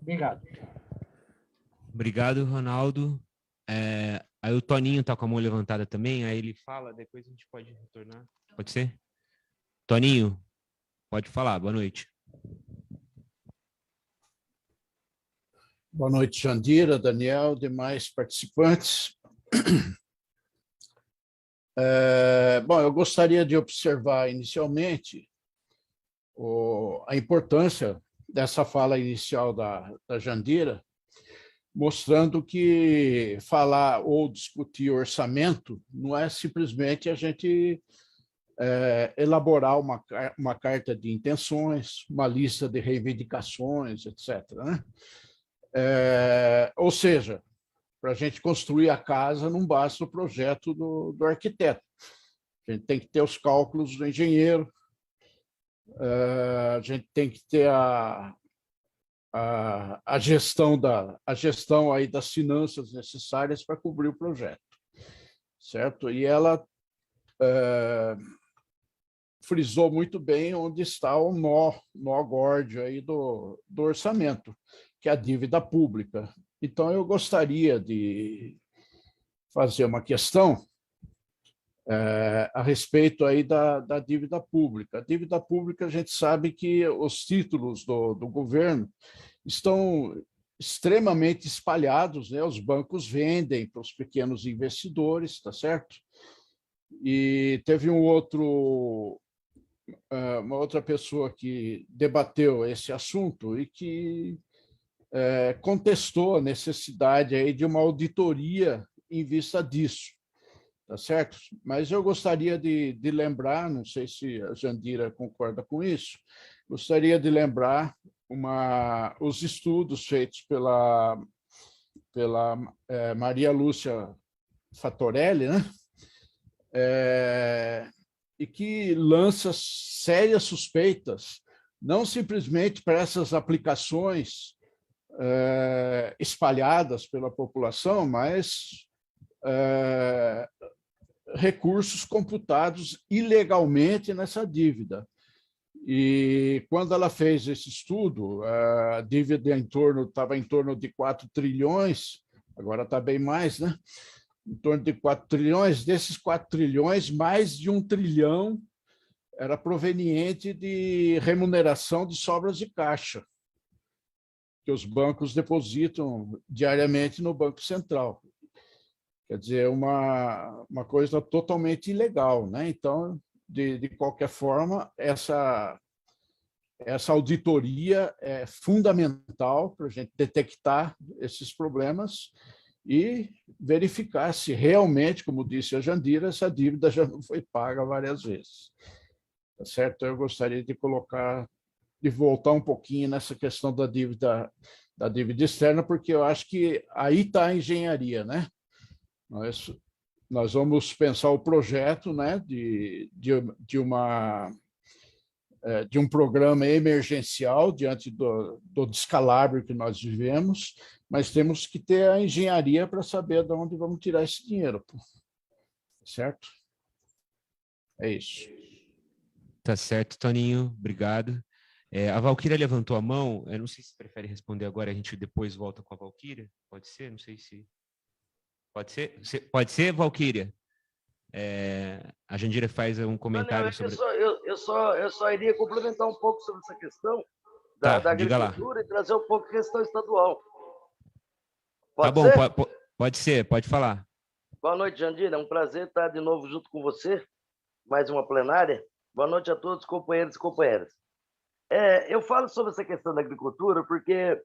Obrigado. Obrigado, Ronaldo. Aí o Toninho está com a mão levantada também, aí ele fala, depois a gente pode retornar. Pode ser? Toninho, pode falar. Boa noite. Boa noite, Jandira, Daniel, demais participantes. Bom, eu gostaria de observar inicialmente a importância dessa fala inicial da Jandira, mostrando que falar ou discutir orçamento não é simplesmente a gente elaborar uma carta de intenções, uma lista de reivindicações, etc., né? Ou seja, para a gente construir a casa não basta o projeto do arquiteto. A gente tem que ter os cálculos do engenheiro, a gente tem que ter a gestão aí das finanças necessárias para cobrir o projeto, certo? E ela frisou muito bem onde está o nó górdio aí do orçamento, que é a dívida pública. Então, eu gostaria de fazer uma questão a respeito aí da dívida pública. A dívida pública, a gente sabe que os títulos do governo estão extremamente espalhados, né? Os bancos vendem para os pequenos investidores, tá certo? E teve uma outra pessoa que debateu esse assunto e que contestou a necessidade aí de uma auditoria em vista disso, tá certo? Mas eu gostaria de lembrar, não sei se a Jandira concorda com isso, gostaria de lembrar os estudos feitos pela Maria Lúcia Fattorelli, né? E que lança sérias suspeitas, não simplesmente para essas aplicações espalhadas pela população, mas recursos computados ilegalmente nessa dívida. E quando ela fez esse estudo, a dívida estava em torno de 4 trilhões, agora está bem mais, né? Em torno de 4 trilhões. Desses 4 trilhões, mais de 1 trilhão era proveniente de remuneração de sobras de caixa, que os bancos depositam diariamente no Banco Central. Quer dizer, uma coisa totalmente ilegal, né? Então, de qualquer forma, essa auditoria é fundamental para a gente detectar esses problemas e verificar se realmente, como disse a Jandira, essa dívida já não foi paga várias vezes. Tá certo? Eu gostaria de voltar um pouquinho nessa questão da dívida externa, porque eu acho que aí está a engenharia, né? Nós vamos pensar o projeto, né, de um programa emergencial diante do descalabro que nós vivemos, mas temos que ter a engenharia para saber de onde vamos tirar esse dinheiro. Certo? É isso. Tá certo, Toninho. Obrigado. A Valquíria levantou a mão. Eu não sei se prefere responder agora, a gente depois volta com a Valquíria. Pode ser? Não sei se... Pode ser? Pode ser, Valquíria? A Jandira faz um comentário sobre... Eu só iria complementar um pouco sobre essa questão da agricultura e trazer um pouco a questão estadual. Tá bom, pode ser, pode falar. Boa noite, Jandira. É um prazer estar de novo junto com você. Mais uma plenária. Boa noite a todos, companheiros e companheiras. Eu falo sobre essa questão da agricultura porque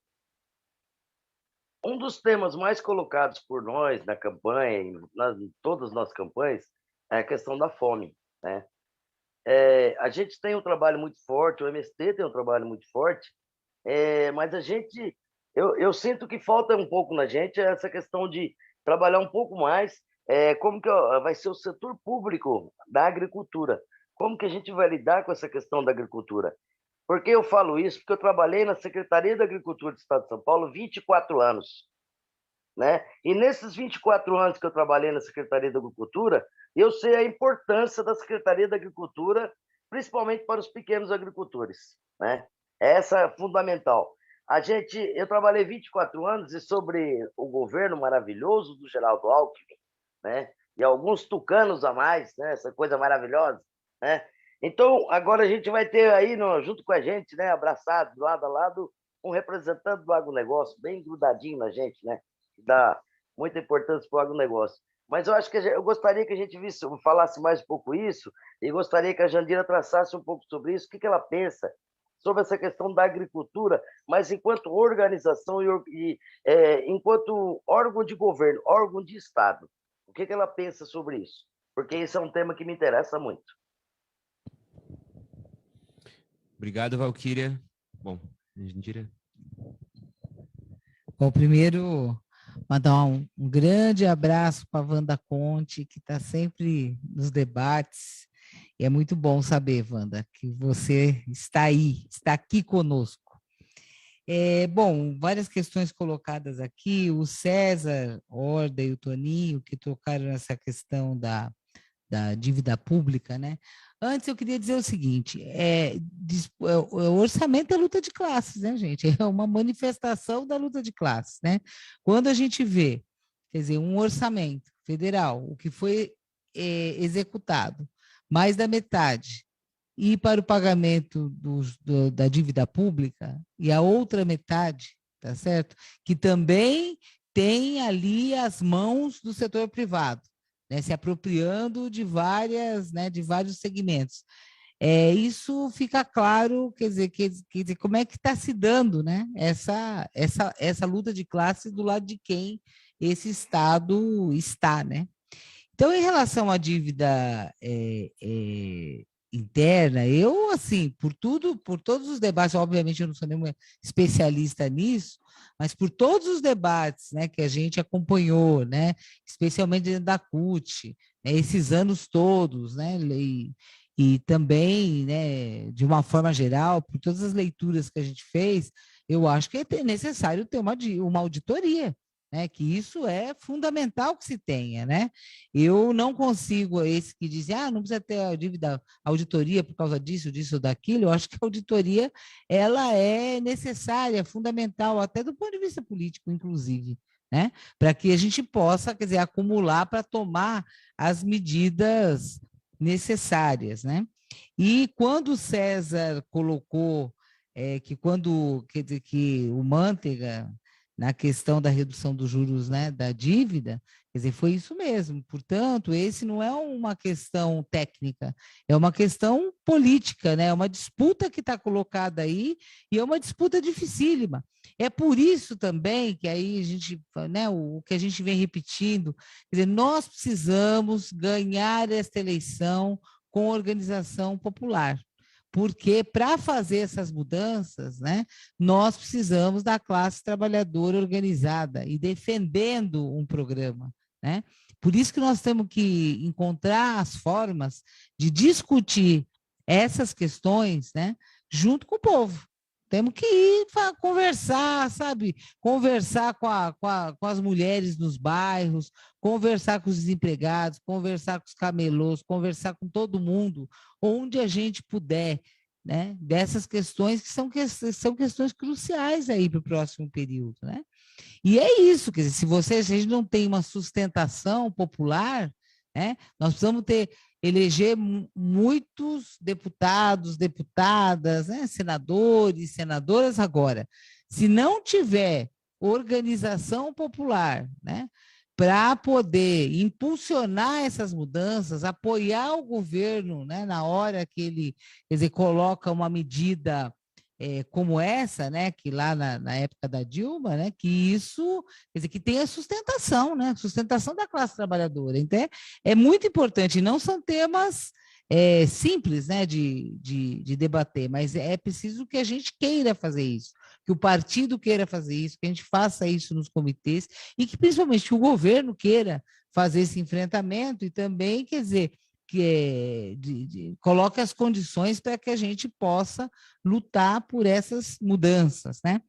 um dos temas mais colocados por nós na campanha, em todas as nossas campanhas, é a questão da fome, né? A gente tem um trabalho muito forte, o MST tem um trabalho muito forte, mas eu sinto que falta um pouco na gente essa questão de trabalhar um pouco mais como que vai ser o setor público da agricultura, como que a gente vai lidar com essa questão da agricultura. Por que eu falo isso? Porque eu trabalhei na Secretaria da Agricultura do Estado de São Paulo 24 anos. Né? E nesses 24 anos que eu trabalhei na Secretaria da Agricultura, eu sei a importância da Secretaria da Agricultura, principalmente para os pequenos agricultores. Né? Essa é fundamental. Eu trabalhei 24 anos e sobre o governo maravilhoso do Geraldo Alckmin, né? E alguns tucanos a mais, né? Essa coisa maravilhosa. Né? Então, agora a gente vai ter aí, junto com a gente, né, abraçado, lado a lado, um representante do agronegócio, bem grudadinho na gente, né? Que dá muita importância para o agronegócio. Mas eu acho que eu gostaria que a gente falasse mais um pouco isso, e gostaria que a Jandira traçasse um pouco sobre isso, o que ela pensa sobre essa questão da agricultura, mas enquanto organização e enquanto órgão de governo, órgão de Estado. O que ela pensa sobre isso? Porque esse é um tema que me interessa muito. Obrigado, Valquíria. Bom, Jandira. Bom, primeiro, mandar um grande abraço para a Wanda Conte, que está sempre nos debates. E é muito bom saber, Wanda, que você está aí, está aqui conosco. Bom, várias questões colocadas aqui. O César Horda e o Toninho, que tocaram nessa questão da dívida pública, né? Antes eu queria dizer o seguinte, o orçamento é luta de classes, né, gente? É uma manifestação da luta de classes, né? Quando a gente vê, quer dizer, um orçamento federal, o que foi executado, mais da metade, ir para o pagamento da dívida pública, e a outra metade, tá certo? Que também tem ali as mãos do setor privado, né, se apropriando de vários segmentos. Isso fica claro, quer dizer, como é que está se dando, né, essa luta de classes do lado de quem esse Estado está, né? Então, em relação à dívida interna, eu, assim, por todos os debates, obviamente eu não sou nenhum especialista nisso, mas por todos os debates, né, que a gente acompanhou, né, especialmente dentro da CUT, né, esses anos todos, né, e também, né, de uma forma geral, por todas as leituras que a gente fez, eu acho que é necessário ter uma auditoria, né, que isso é fundamental que se tenha, né? Eu não consigo, esse que diz, não precisa ter auditoria por causa disso, disso, daquilo, eu acho que a auditoria, ela é necessária, fundamental, até do ponto de vista político, inclusive, né? Para que a gente possa, quer dizer, acumular para tomar as medidas necessárias, né? E quando o César colocou que o Manteiga, na questão da redução dos juros, né, da dívida, quer dizer, foi isso mesmo. Portanto, esse não é uma questão técnica, é uma questão política, né? É uma disputa que está colocada aí e é uma disputa dificílima. É por isso também que aí a gente, né, o que a gente vem repetindo, quer dizer, nós precisamos ganhar esta eleição com organização popular. Porque para fazer essas mudanças, né, nós precisamos da classe trabalhadora organizada e defendendo um programa, né? Por isso que nós temos que encontrar as formas de discutir essas questões, né, junto com o povo. Temos que ir conversar, sabe? Conversar com as mulheres nos bairros, conversar com os desempregados, conversar com os camelôs, conversar com todo mundo, onde a gente puder, né? Dessas questões que são questões cruciais aí para o próximo período, né? E é isso, quer dizer, se a gente não tem uma sustentação popular, né? Nós precisamos eleger muitos deputados, deputadas, né, senadores, senadoras agora. Se não tiver organização popular, né, para poder impulsionar essas mudanças, apoiar o governo, né, na hora que ele, quer dizer, coloca uma medida como essa, né, que lá na época da Dilma, né, que isso, quer dizer, que tenha sustentação, né, sustentação da classe trabalhadora. Então, é muito importante, não são temas simples, né, de debater, mas é preciso que a gente queira fazer isso, que o partido queira fazer isso, que a gente faça isso nos comitês e que, principalmente, que o governo queira fazer esse enfrentamento e também, quer dizer, coloque as condições para que a gente possa lutar por essas mudanças, né?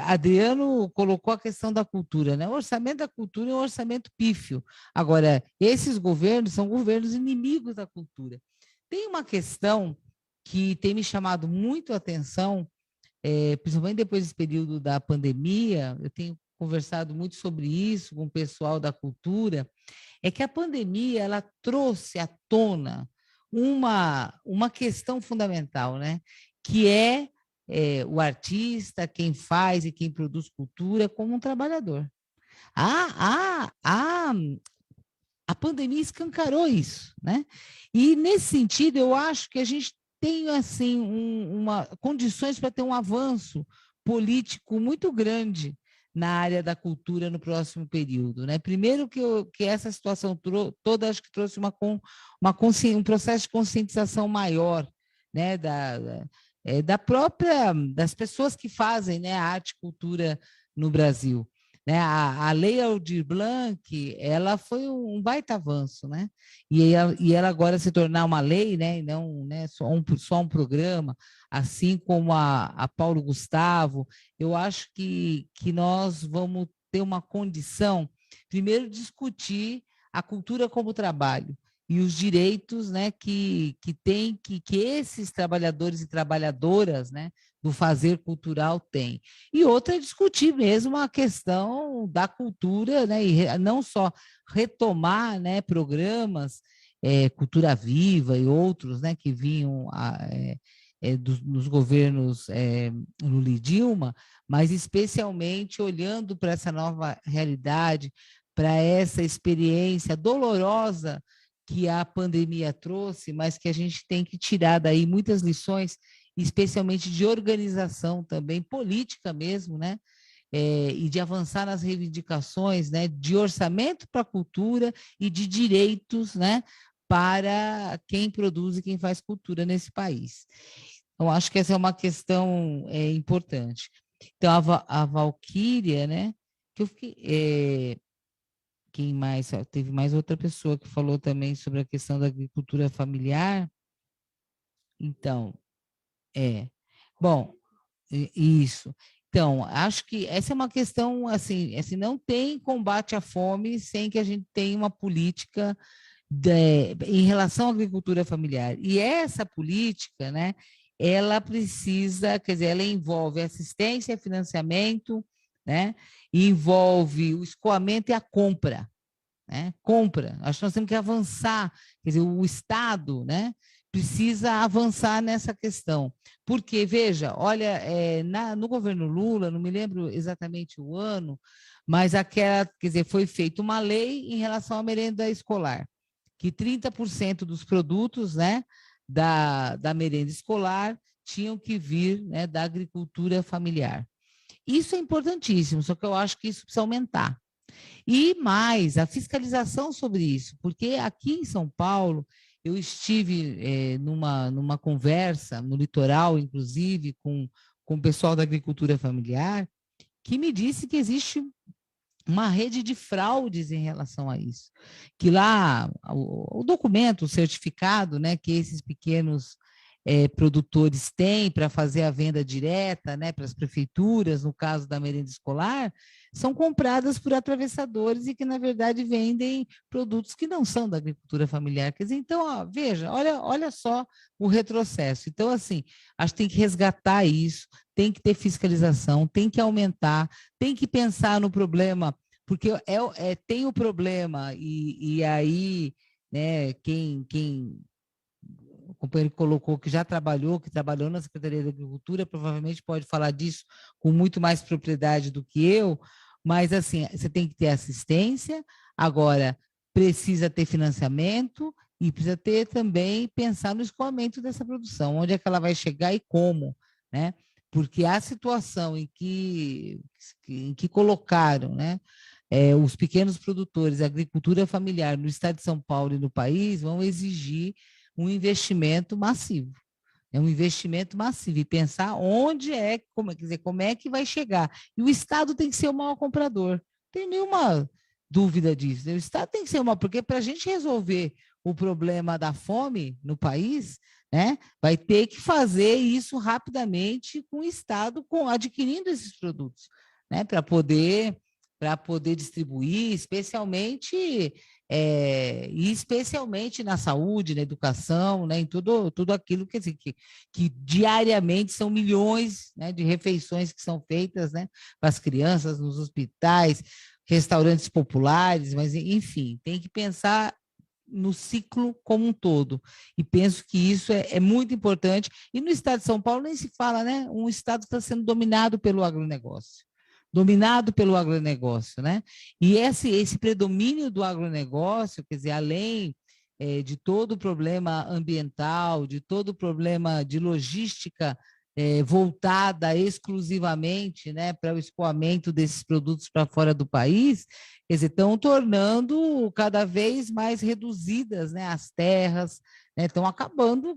Adriano colocou a questão da cultura, né? O orçamento da cultura é um orçamento pífio. Agora, esses governos são governos inimigos da cultura. Tem uma questão que tem me chamado muito a atenção, principalmente depois desse período da pandemia, eu tenho conversado muito sobre isso com o pessoal da cultura, é que a pandemia ela trouxe à tona uma questão fundamental, né? Que é o artista, quem faz e quem produz cultura como um trabalhador. A pandemia escancarou isso, né? E, nesse sentido, eu acho que a gente tem assim, condições para ter um avanço político muito grande na área da cultura no próximo período, né? Primeiro que essa situação toda acho que trouxe um processo de conscientização maior, né? Das pessoas que fazem, né, a arte e cultura no Brasil. Né? A Lei Aldir Blanc, ela foi um baita avanço, né? E ela agora se tornar uma lei, né? E não, né, só um programa, assim como a Paulo Gustavo, eu acho que nós vamos ter uma condição, primeiro, discutir a cultura como trabalho, e os direitos, né, que esses trabalhadores e trabalhadoras, né, do fazer cultural têm. E outra é discutir mesmo a questão da cultura, né, e não só retomar, né, programas, Cultura Viva e outros, né, que vinham nos governos Lula e Dilma, mas especialmente olhando para essa nova realidade, para essa experiência dolorosa que a pandemia trouxe, mas que a gente tem que tirar daí muitas lições, especialmente de organização também, política mesmo, né? E de avançar nas reivindicações, né? De orçamento para a cultura e de direitos, né? Para quem produz e quem faz cultura nesse país. Então, acho que essa é uma questão importante. Então, a Valquíria, né? Que eu fiquei... quem mais? Teve mais outra pessoa que falou também sobre a questão da agricultura familiar. Então, bom, isso. Então, acho que essa é uma questão, assim, não tem combate à fome sem que a gente tenha uma política em relação à agricultura familiar. E essa política, né, ela precisa, quer dizer, ela envolve assistência, financiamento, né, envolve o escoamento e a compra. Né? Compra. Acho que nós temos que avançar, quer dizer, o Estado, né, precisa avançar nessa questão. Porque, veja, olha, no governo Lula, não me lembro exatamente o ano, mas quer dizer, foi feita uma lei em relação à merenda escolar, que 30% dos produtos, né, da merenda escolar tinham que vir, né, da agricultura familiar. Isso é importantíssimo, só que eu acho que isso precisa aumentar. E mais, a fiscalização sobre isso, porque aqui em São Paulo, eu estive numa conversa, no litoral, inclusive, com o pessoal da agricultura familiar, que me disse que existe uma rede de fraudes em relação a isso. Que lá, o documento, o certificado, né, que esses pequenos produtores têm para fazer a venda direta, né, para as prefeituras, no caso da merenda escolar, são compradas por atravessadores e que, na verdade, vendem produtos que não são da agricultura familiar. Quer dizer, então, veja, olha só o retrocesso. Então, assim, acho que tem que resgatar isso, tem que ter fiscalização, tem que aumentar, tem que pensar no problema, porque tem o problema, e aí, né, quem o companheiro colocou que trabalhou na Secretaria da Agricultura, provavelmente pode falar disso com muito mais propriedade do que eu, mas assim, você tem que ter assistência, agora precisa ter financiamento e precisa ter também, pensar no escoamento dessa produção, onde é que ela vai chegar e como, né? Porque a situação em que colocaram, né, os pequenos produtores, a agricultura familiar no estado de São Paulo e no país, vão exigir um investimento massivo. Um investimento massivo e pensar como é que vai chegar. E o Estado tem que ser o maior comprador. Não tem nenhuma dúvida disso. O Estado tem que ser porque para a gente resolver o problema da fome no país, né, vai ter que fazer isso rapidamente com o Estado adquirindo esses produtos, né, para poder distribuir, especialmente na saúde, na educação, né, em tudo aquilo que diariamente são milhões, né, de refeições que são feitas, né, para as crianças nos hospitais, restaurantes populares, mas enfim, tem que pensar no ciclo como um todo. E penso que isso é muito importante. E no estado de São Paulo nem se fala, né? Um estado está sendo dominado pelo agronegócio. Né? E esse predomínio do agronegócio, quer dizer, além de todo o problema ambiental, de todo o problema de logística voltada exclusivamente, né, para o escoamento desses produtos para fora do país, quer dizer, estão tornando cada vez mais reduzidas, né, as terras, né, estão acabando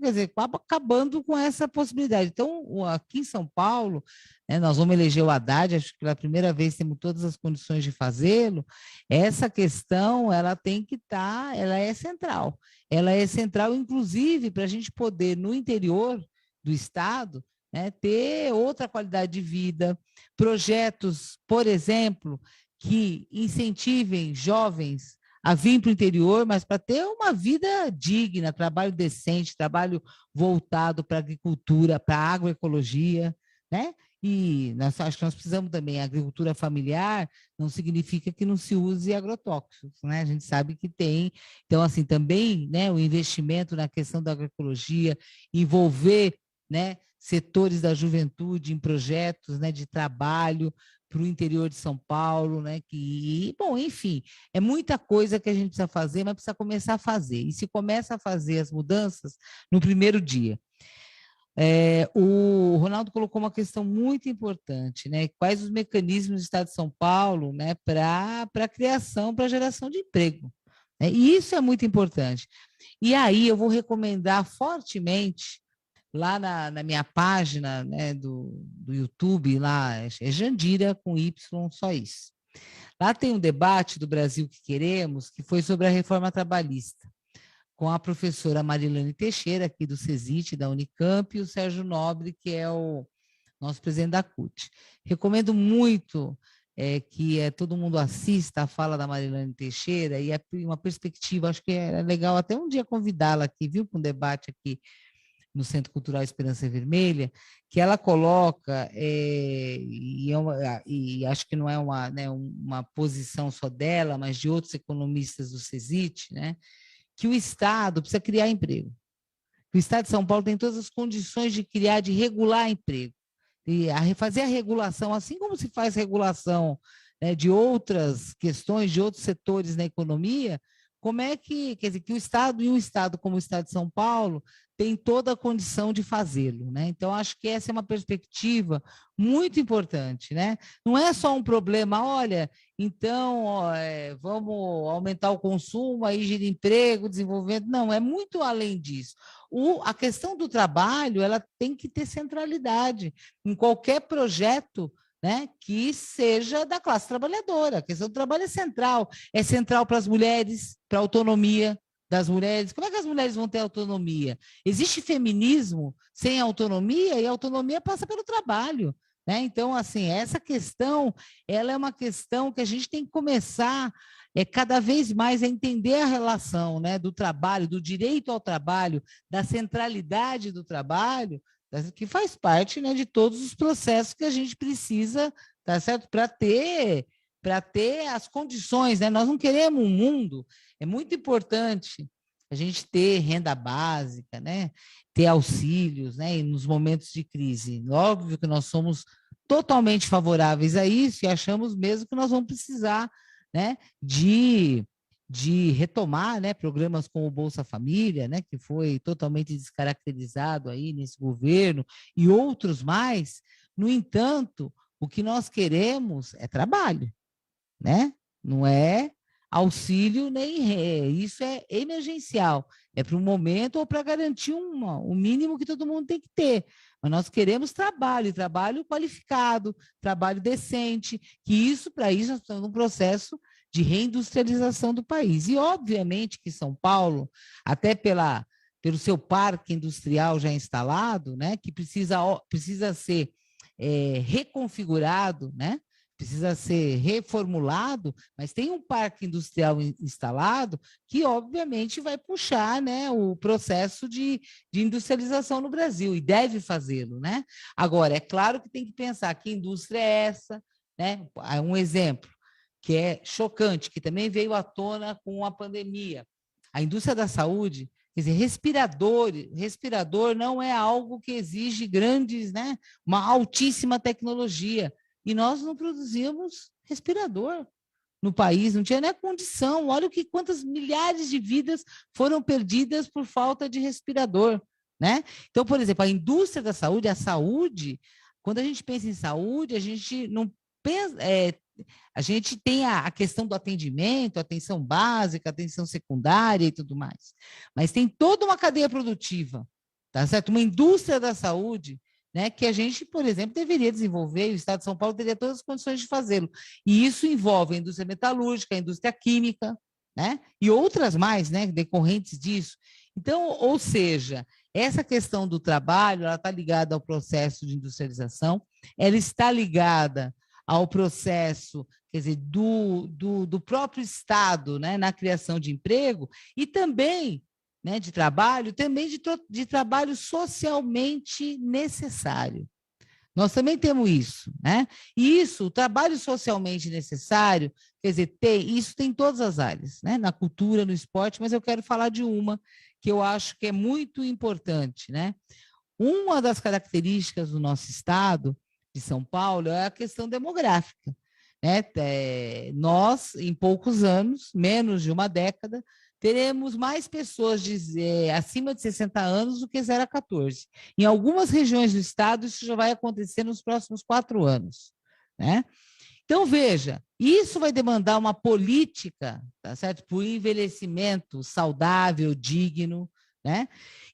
com essa possibilidade. Então, aqui em São Paulo, né, nós vamos eleger o Haddad, acho que pela primeira vez temos todas as condições de fazê-lo. Essa questão, ela tem que estar, ela é central. Ela é central, inclusive, para a gente poder, no interior do estado, né, ter outra qualidade de vida, projetos, por exemplo, que incentivem jovens a vir para o interior, mas para ter uma vida digna, trabalho decente, trabalho voltado para a agricultura, para a agroecologia, né? E acho que nós precisamos também, a agricultura familiar não significa que não se use agrotóxicos, né? A gente sabe que tem. Então, assim, também, né, o investimento na questão da agroecologia, envolver, né, setores da juventude em projetos, né, de trabalho para o interior de São Paulo, né? Bom, enfim, é muita coisa que a gente precisa fazer, mas precisa começar a fazer. E se começa a fazer as mudanças no primeiro dia. O Ronaldo colocou uma questão muito importante, né? Quais os mecanismos do Estado de São Paulo, né, para a criação, para a geração de emprego, né? E isso é muito importante. E aí eu vou recomendar fortemente, lá na minha página, né, do YouTube, lá é Jandira com Y, só isso. Lá tem um debate do Brasil que Queremos, que foi sobre a reforma trabalhista, com a professora Marilane Teixeira, aqui do CESIT, da Unicamp, e o Sérgio Nobre, que é o nosso presidente da CUT. Recomendo muito que todo mundo assista a fala da Marilane Teixeira, e uma perspectiva, acho que é legal até um dia convidá-la aqui, viu, para um debate aqui no Centro Cultural Esperança Vermelha, que ela coloca, e acho que não é uma posição só dela, mas de outros economistas do CESIT, né, que o Estado precisa criar emprego. O Estado de São Paulo tem todas as condições de criar, de regular emprego. E fazer a regulação, assim como se faz regulação, né, de outras questões, de outros setores na economia, como é que, quer dizer, que o Estado, e um Estado como o Estado de São Paulo, tem toda a condição de fazê-lo, né? Então, acho que essa é uma perspectiva muito importante, né? Não é só um problema, olha, então, vamos aumentar o consumo, aí gira emprego, desenvolvimento, não, é muito além disso. A questão do trabalho, ela tem que ter centralidade em qualquer projeto, né, que seja da classe trabalhadora. A questão do trabalho é central para as mulheres, para a autonomia das mulheres. Como é que as mulheres vão ter autonomia? Existe feminismo sem autonomia, e a autonomia passa pelo trabalho, né? Então, assim, essa questão, ela é uma questão que a gente tem que começar cada vez mais a entender a relação, né, do trabalho, do direito ao trabalho, da centralidade do trabalho, que faz parte, né, de todos os processos que a gente precisa, tá certo? Para ter as condições, né? Nós não queremos um mundo, é muito importante a gente ter renda básica, né? Ter auxílios, né? E nos momentos de crise. Óbvio que nós somos totalmente favoráveis a isso e achamos mesmo que nós vamos precisar, né, de retomar, né, programas como o Bolsa Família, né, que foi totalmente descaracterizado aí nesse governo, e outros mais. No entanto, o que nós queremos é trabalho, né? Não é auxílio nem isso é emergencial, é para um momento ou para garantir o mínimo que todo mundo tem que ter. Mas nós queremos trabalho, trabalho qualificado, trabalho decente, que isso, para isso, nós estamos num processo de reindustrialização do país. E, obviamente, que São Paulo, até pelo seu parque industrial já instalado, né, que precisa ser reconfigurado, né, precisa ser reformulado, mas tem um parque industrial instalado que, obviamente, vai puxar, né, o processo de industrialização no Brasil, e deve fazê-lo, né? Agora, é claro que tem que pensar que indústria é essa, né? Um exemplo que é chocante, que também veio à tona com a pandemia. A indústria da saúde, quer dizer, respirador não é algo que exige grandes, né, uma altíssima tecnologia. E nós não produzíamos respirador no país, não tinha nem condição. Olha quantas milhares de vidas foram perdidas por falta de respirador, né? Então, por exemplo, a indústria da saúde, a saúde, quando a gente pensa em saúde, a gente não pensa... a gente tem a questão do atendimento, atenção básica, atenção secundária e tudo mais. Mas tem toda uma cadeia produtiva, tá certo? Uma indústria da saúde, né, que a gente, por exemplo, deveria desenvolver, e o Estado de São Paulo teria todas as condições de fazê-lo. E isso envolve a indústria metalúrgica, a indústria química, né, e outras mais, né, decorrentes disso. Então, ou seja, essa questão do trabalho, ela está ligada ao processo de industrialização, ela está ligada ao processo, quer dizer, do próprio Estado, né, na criação de emprego e também, né, de trabalho, também de trabalho socialmente necessário. Nós também temos isso, né? E isso, o trabalho socialmente necessário, quer dizer, isso tem em todas as áreas, né? Na cultura, no esporte, mas eu quero falar de uma que eu acho que é muito importante, né? Uma das características do nosso estado, de São Paulo, é a questão demográfica, né? Nós, em poucos anos, menos de uma década, teremos mais pessoas acima de 60 anos do que 0 a 14. Em algumas regiões do estado, isso já vai acontecer nos próximos 4 anos, né? Então, veja, isso vai demandar uma política, tá certo? Por envelhecimento saudável, digno, né?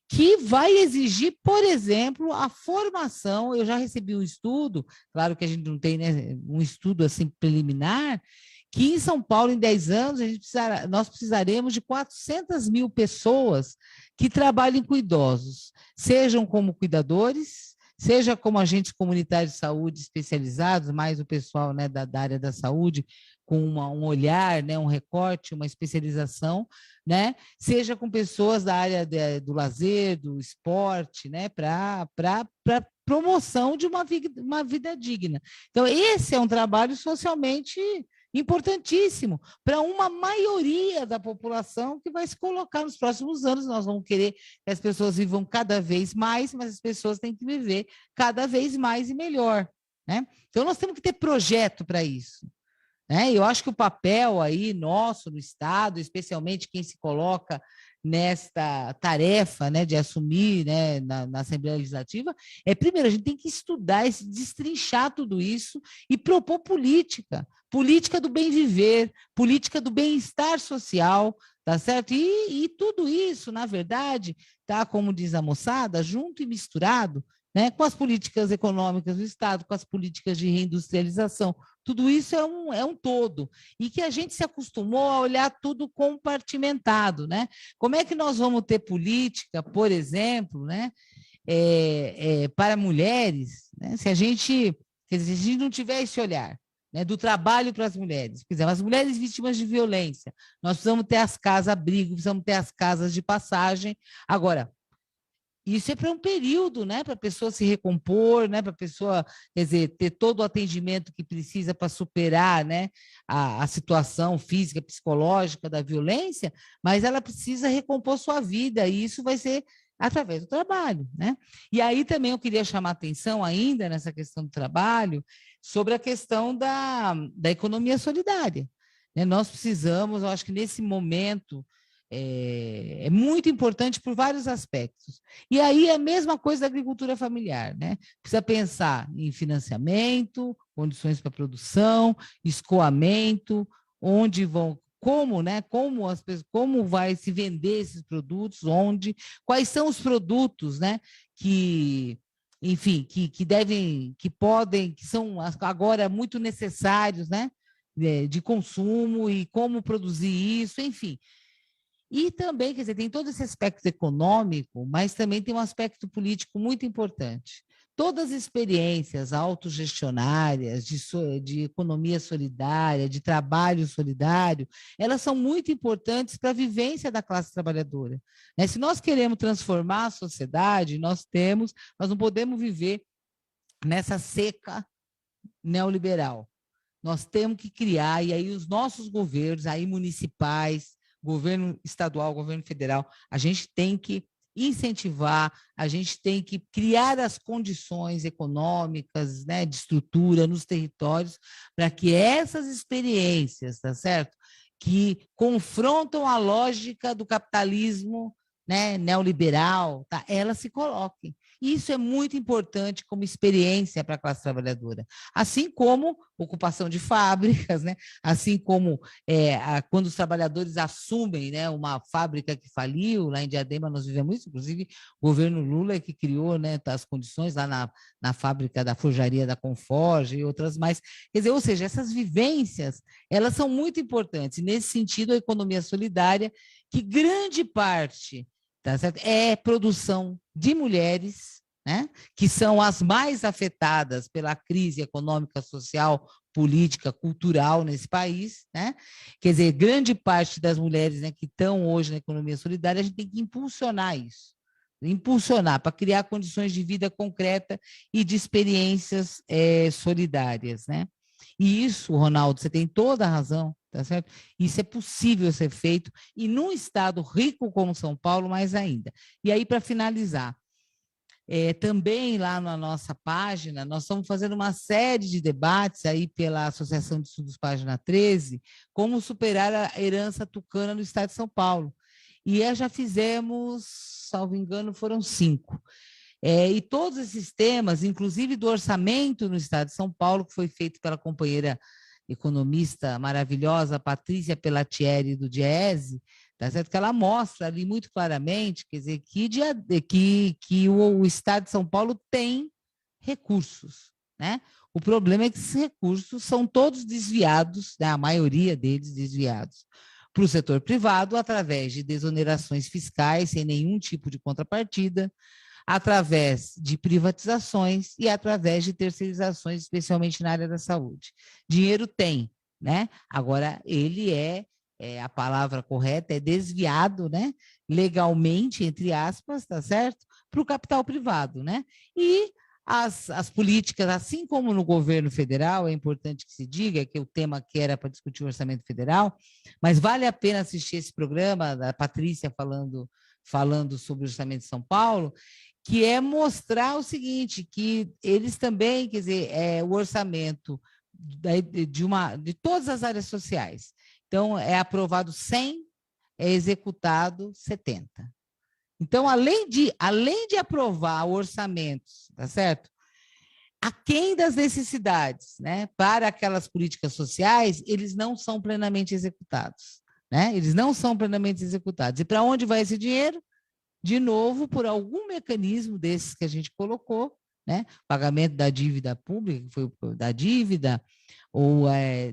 Que vai exigir, por exemplo, a formação. Eu já recebi um estudo, claro que a gente não tem, né, um estudo assim preliminar, que em São Paulo, em 10 anos, nós precisaremos de 400 mil pessoas que trabalhem com idosos, sejam como cuidadores, seja como agentes comunitários de saúde especializados, mais o pessoal, né, da área da saúde, com um olhar, né, um recorte, uma especialização, né, seja com pessoas da área do lazer, do esporte, né, para promoção de uma vida digna. Então, esse é um trabalho socialmente importantíssimo para uma maioria da população que vai se colocar nos próximos anos. Nós vamos querer que as pessoas vivam cada vez mais, mas as pessoas têm que viver cada vez mais e melhor, né? Então, nós temos que ter projeto para isso, né? Eu acho que o papel aí nosso no Estado, especialmente quem se coloca nesta tarefa, né, de assumir, né, na Assembleia Legislativa, primeiro, a gente tem que estudar, destrinchar tudo isso e propor política do bem viver, política do bem-estar social, tá certo? E tudo isso, na verdade, tá, como diz a moçada, junto e misturado, né, com as políticas econômicas do Estado, com as políticas de reindustrialização. Tudo isso é um todo, e que a gente se acostumou a olhar tudo compartimentado, né? Como é que nós vamos ter política, por exemplo, né, para mulheres, né, se a gente não tiver esse olhar, né, do trabalho para as mulheres? Por exemplo, as mulheres vítimas de violência, nós precisamos ter as casas-abrigo, precisamos ter as casas de passagem. Agora, isso é para um período, né? Para a pessoa se recompor, né? Para a pessoa, quer dizer, ter todo o atendimento que precisa para superar, né, a situação física, psicológica da violência, mas ela precisa recompor sua vida, e isso vai ser através do trabalho, né? E aí também eu queria chamar a atenção ainda nessa questão do trabalho sobre a questão da economia solidária, né? Nós precisamos, eu acho que nesse momento, é muito importante por vários aspectos. E aí é a mesma coisa da agricultura familiar, né? Precisa pensar em financiamento, condições para produção, escoamento, onde vão, como, né? Como vai se vender esses produtos, onde, quais são os produtos, né? Que, enfim, que devem, que podem, que são agora muito necessários, né? De consumo, e como produzir isso, enfim. E também, quer dizer, tem todo esse aspecto econômico, mas também tem um aspecto político muito importante. Todas as experiências autogestionárias, de economia solidária, de trabalho solidário, elas são muito importantes para a vivência da classe trabalhadora, né? Se nós queremos transformar a sociedade, nós não podemos viver nessa seca neoliberal. Nós temos que criar, e aí os nossos governos, aí municipais, governo estadual, governo federal, a gente tem que incentivar, a gente tem que criar as condições econômicas, né, de estrutura nos territórios, para que essas experiências, tá certo? Que confrontam a lógica do capitalismo, né, neoliberal, tá? Elas se coloquem. Isso é muito importante como experiência para a classe trabalhadora. Assim como ocupação de fábricas, né? Assim como quando os trabalhadores assumem, né, uma fábrica que faliu, lá em Diadema nós vivemos isso, inclusive o governo Lula é que criou, né, as condições lá na fábrica da forjaria da Conforge e outras mais. Quer dizer, ou seja, essas vivências, elas são muito importantes. E, nesse sentido, a economia solidária, que grande parte, tá certo, é produção de mulheres, né, que são as mais afetadas pela crise econômica, social, política, cultural nesse país, né? Quer dizer, grande parte das mulheres, né, que estão hoje na economia solidária, a gente tem que impulsionar isso, impulsionar para criar condições de vida concreta e de experiências solidárias, né? E isso, Ronaldo, você tem toda a razão, tá certo? Isso é possível ser feito, e num estado rico como São Paulo, mais ainda. E aí, para finalizar, também lá na nossa página, nós estamos fazendo uma série de debates aí pela Associação de Estudos Página 13, como superar a herança tucana no estado de São Paulo. E já fizemos, salvo engano, foram 5. E todos esses temas, inclusive do orçamento no estado de São Paulo, que foi feito pela companheira economista maravilhosa, Patrícia Pellatieri, do Diese, tá certo? Que ela mostra ali muito claramente, quer dizer, que o estado de São Paulo tem recursos, né? O problema é que esses recursos são todos desviados, né? A maioria deles desviados para o setor privado, através de desonerações fiscais, sem nenhum tipo de contrapartida, através de privatizações e através de terceirizações, especialmente na área da saúde. Dinheiro tem, né? Agora, ele a palavra correta é desviado, né? Legalmente, entre aspas, tá certo? Para o capital privado, né? E as políticas, assim como no governo federal, é importante que se diga, que o tema que era para discutir o orçamento federal, mas vale a pena assistir esse programa da Patrícia falando sobre o orçamento de São Paulo, que é mostrar o seguinte, que eles também, quer dizer, o orçamento de todas as áreas sociais. Então, é aprovado 100, é executado 70. Então, além de aprovar orçamentos, tá certo? Aquém das necessidades, né, para aquelas políticas sociais, eles não são plenamente executados, né? Eles não são plenamente executados. E para onde vai esse dinheiro? De novo, por algum mecanismo desses que a gente colocou, né? Pagamento da dívida pública, que foi da dívida, ou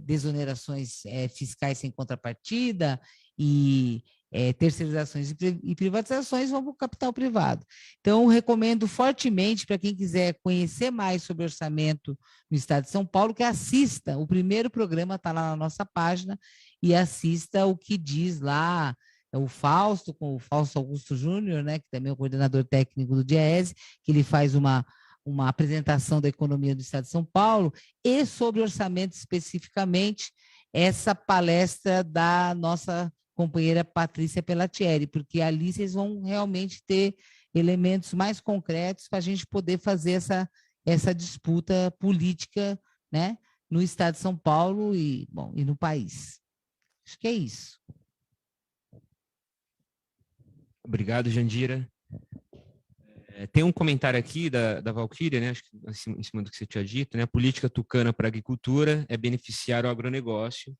desonerações fiscais sem contrapartida e terceirizações e privatizações vão para o capital privado. Então, eu recomendo fortemente para quem quiser conhecer mais sobre orçamento no estado de São Paulo, que assista. O primeiro programa está lá na nossa página e assista o que diz lá o Fausto, com o Fausto Augusto Júnior, né, que também é o coordenador técnico do Diese, que ele faz uma apresentação da economia do estado de São Paulo, e sobre orçamento especificamente, essa palestra da nossa companheira Patrícia Pellatieri, porque ali vocês vão realmente ter elementos mais concretos para a gente poder fazer essa disputa política, né, no estado de São Paulo e no país. Acho que é isso. Obrigado, Jandira. Tem um comentário aqui da Valquíria, né, acho que em cima do que você tinha dito, né, a política tucana para a agricultura é beneficiar o agronegócio.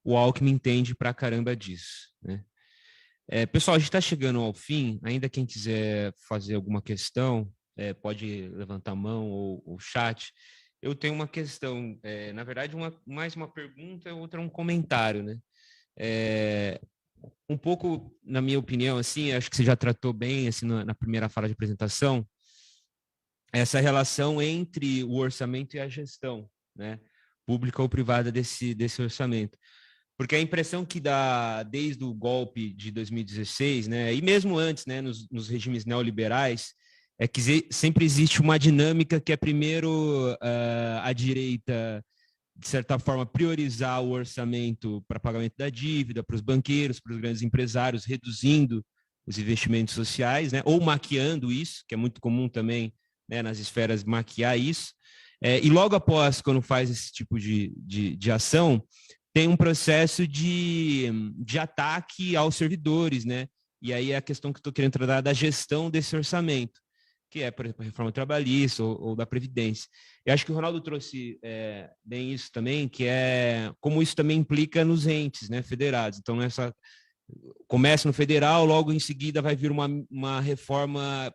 O Alckmin entende pra caramba disso, né? Pessoal, a gente está chegando ao fim. Ainda quem quiser fazer alguma questão, pode levantar a mão ou chat. Eu tenho uma questão, na verdade, mais uma pergunta, outra um comentário, né? Um pouco, na minha opinião, assim, acho que você já tratou bem assim, na primeira fala de apresentação, essa relação entre o orçamento e a gestão, né? Pública ou privada desse orçamento. Porque a impressão que dá desde o golpe de 2016, né, e mesmo antes, né, nos regimes neoliberais, é que sempre existe uma dinâmica que é primeiro a direita, de certa forma, priorizar o orçamento para pagamento da dívida, para os banqueiros, para os grandes empresários, reduzindo os investimentos sociais, né, ou maquiando isso, que é muito comum também, né, nas esferas maquiar isso. E logo após, quando faz esse tipo de ação, tem um processo de ataque aos servidores, né? E aí é a questão que eu estou querendo tratar da gestão desse orçamento, que é, por exemplo, a reforma trabalhista ou da Previdência. Eu acho que o Ronaldo trouxe bem isso também, que é como isso também implica nos entes, né, federados. Então, começa no federal, logo em seguida vai vir uma reforma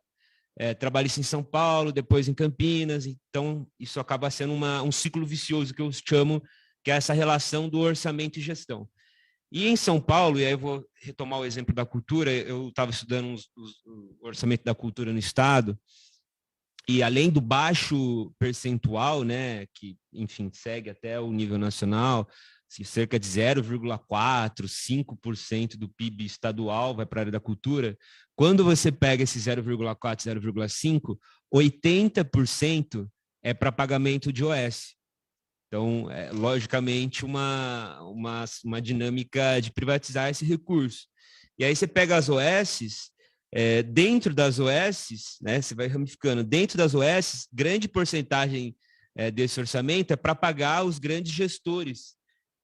trabalhista em São Paulo, depois em Campinas. Então, isso acaba sendo um ciclo vicioso que eu chamo, que é essa relação do orçamento e gestão. E em São Paulo, e aí eu vou retomar o exemplo da cultura, eu estava estudando o orçamento da cultura no Estado, e além do baixo percentual, né, que, enfim, segue até o nível nacional, cerca de 0,4%, 5% do PIB estadual vai para a área da cultura. Quando você pega esse 0,4%, 0,5%, 80% é para pagamento de OS. Então, logicamente, uma dinâmica de privatizar esse recurso. E aí você pega as OSs, dentro das OSs, né, você vai ramificando, dentro das OSs, grande porcentagem desse orçamento é para pagar os grandes gestores,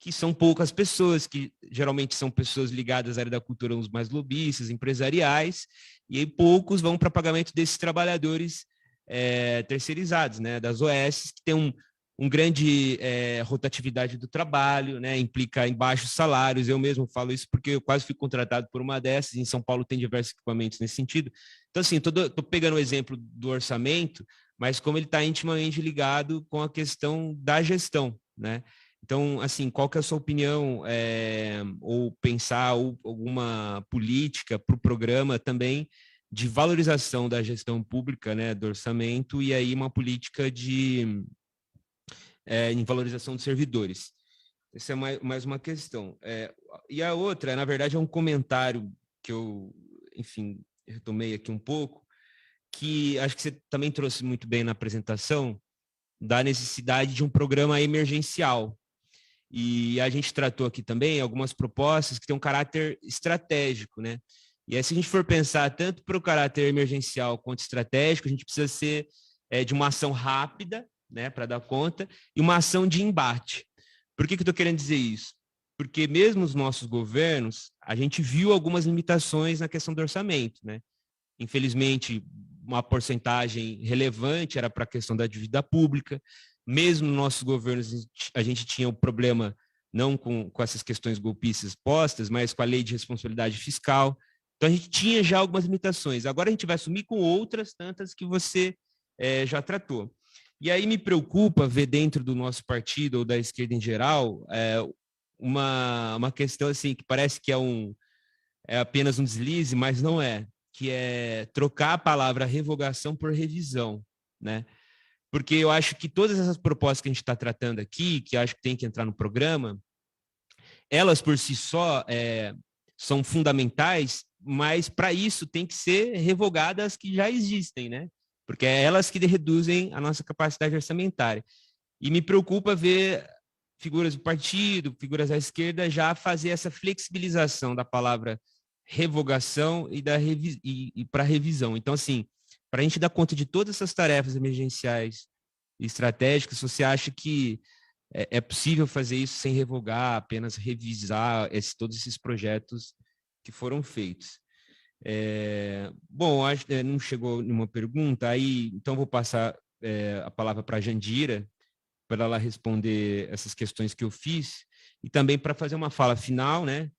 que são poucas pessoas, que geralmente são pessoas ligadas à área da cultura, os mais lobistas, empresariais, e aí poucos vão para pagamento desses trabalhadores terceirizados, né, das OSs, que tem um grande rotatividade do trabalho, né, implica em baixos salários. Eu mesmo falo isso porque eu quase fui contratado por uma dessas, em São Paulo tem diversos equipamentos nesse sentido. Então, assim, estou pegando o exemplo do orçamento, mas como ele está intimamente ligado com a questão da gestão, né? Então, assim, qual que é a sua opinião, ou pensar alguma política para o programa também de valorização da gestão pública, né, do orçamento, e aí uma política em valorização dos servidores? Essa é mais uma questão. E a outra, na verdade, é um comentário que eu, enfim, retomei aqui um pouco, que acho que você também trouxe muito bem na apresentação, da necessidade de um programa emergencial. E a gente tratou aqui também algumas propostas que têm um caráter estratégico, né? E aí, se a gente for pensar tanto para o caráter emergencial quanto estratégico, a gente precisa ser de uma ação rápida, né, para dar conta, e uma ação de embate. Por que eu estou querendo dizer isso? Porque mesmo os nossos governos, a gente viu algumas limitações na questão do orçamento, né? Infelizmente, uma porcentagem relevante era para a questão da dívida pública. Mesmo nos nossos governos, a gente tinha um problema não com essas questões golpistas postas, mas com a lei de responsabilidade fiscal. Então, a gente tinha já algumas limitações. Agora a gente vai assumir com outras tantas que você já tratou. E aí me preocupa ver dentro do nosso partido, ou da esquerda em geral, uma questão assim, que parece que é apenas um deslize, mas não é, que é trocar a palavra revogação por revisão, né? Porque eu acho que todas essas propostas que a gente está tratando aqui, que acho que tem que entrar no programa, elas por si só são fundamentais, mas para isso tem que ser revogadas as que já existem, né? Porque é elas que reduzem a nossa capacidade orçamentária. E me preocupa ver figuras do partido, figuras da esquerda, já fazer essa flexibilização da palavra revogação e para revisão. Então, assim, para a gente dar conta de todas essas tarefas emergenciais e estratégicas, você acha que é possível fazer isso sem revogar, apenas revisar todos esses projetos que foram feitos? Bom, acho que não chegou nenhuma pergunta, aí então vou passar a palavra para a Jandira, para ela responder essas questões que eu fiz, e também para fazer uma fala final, né?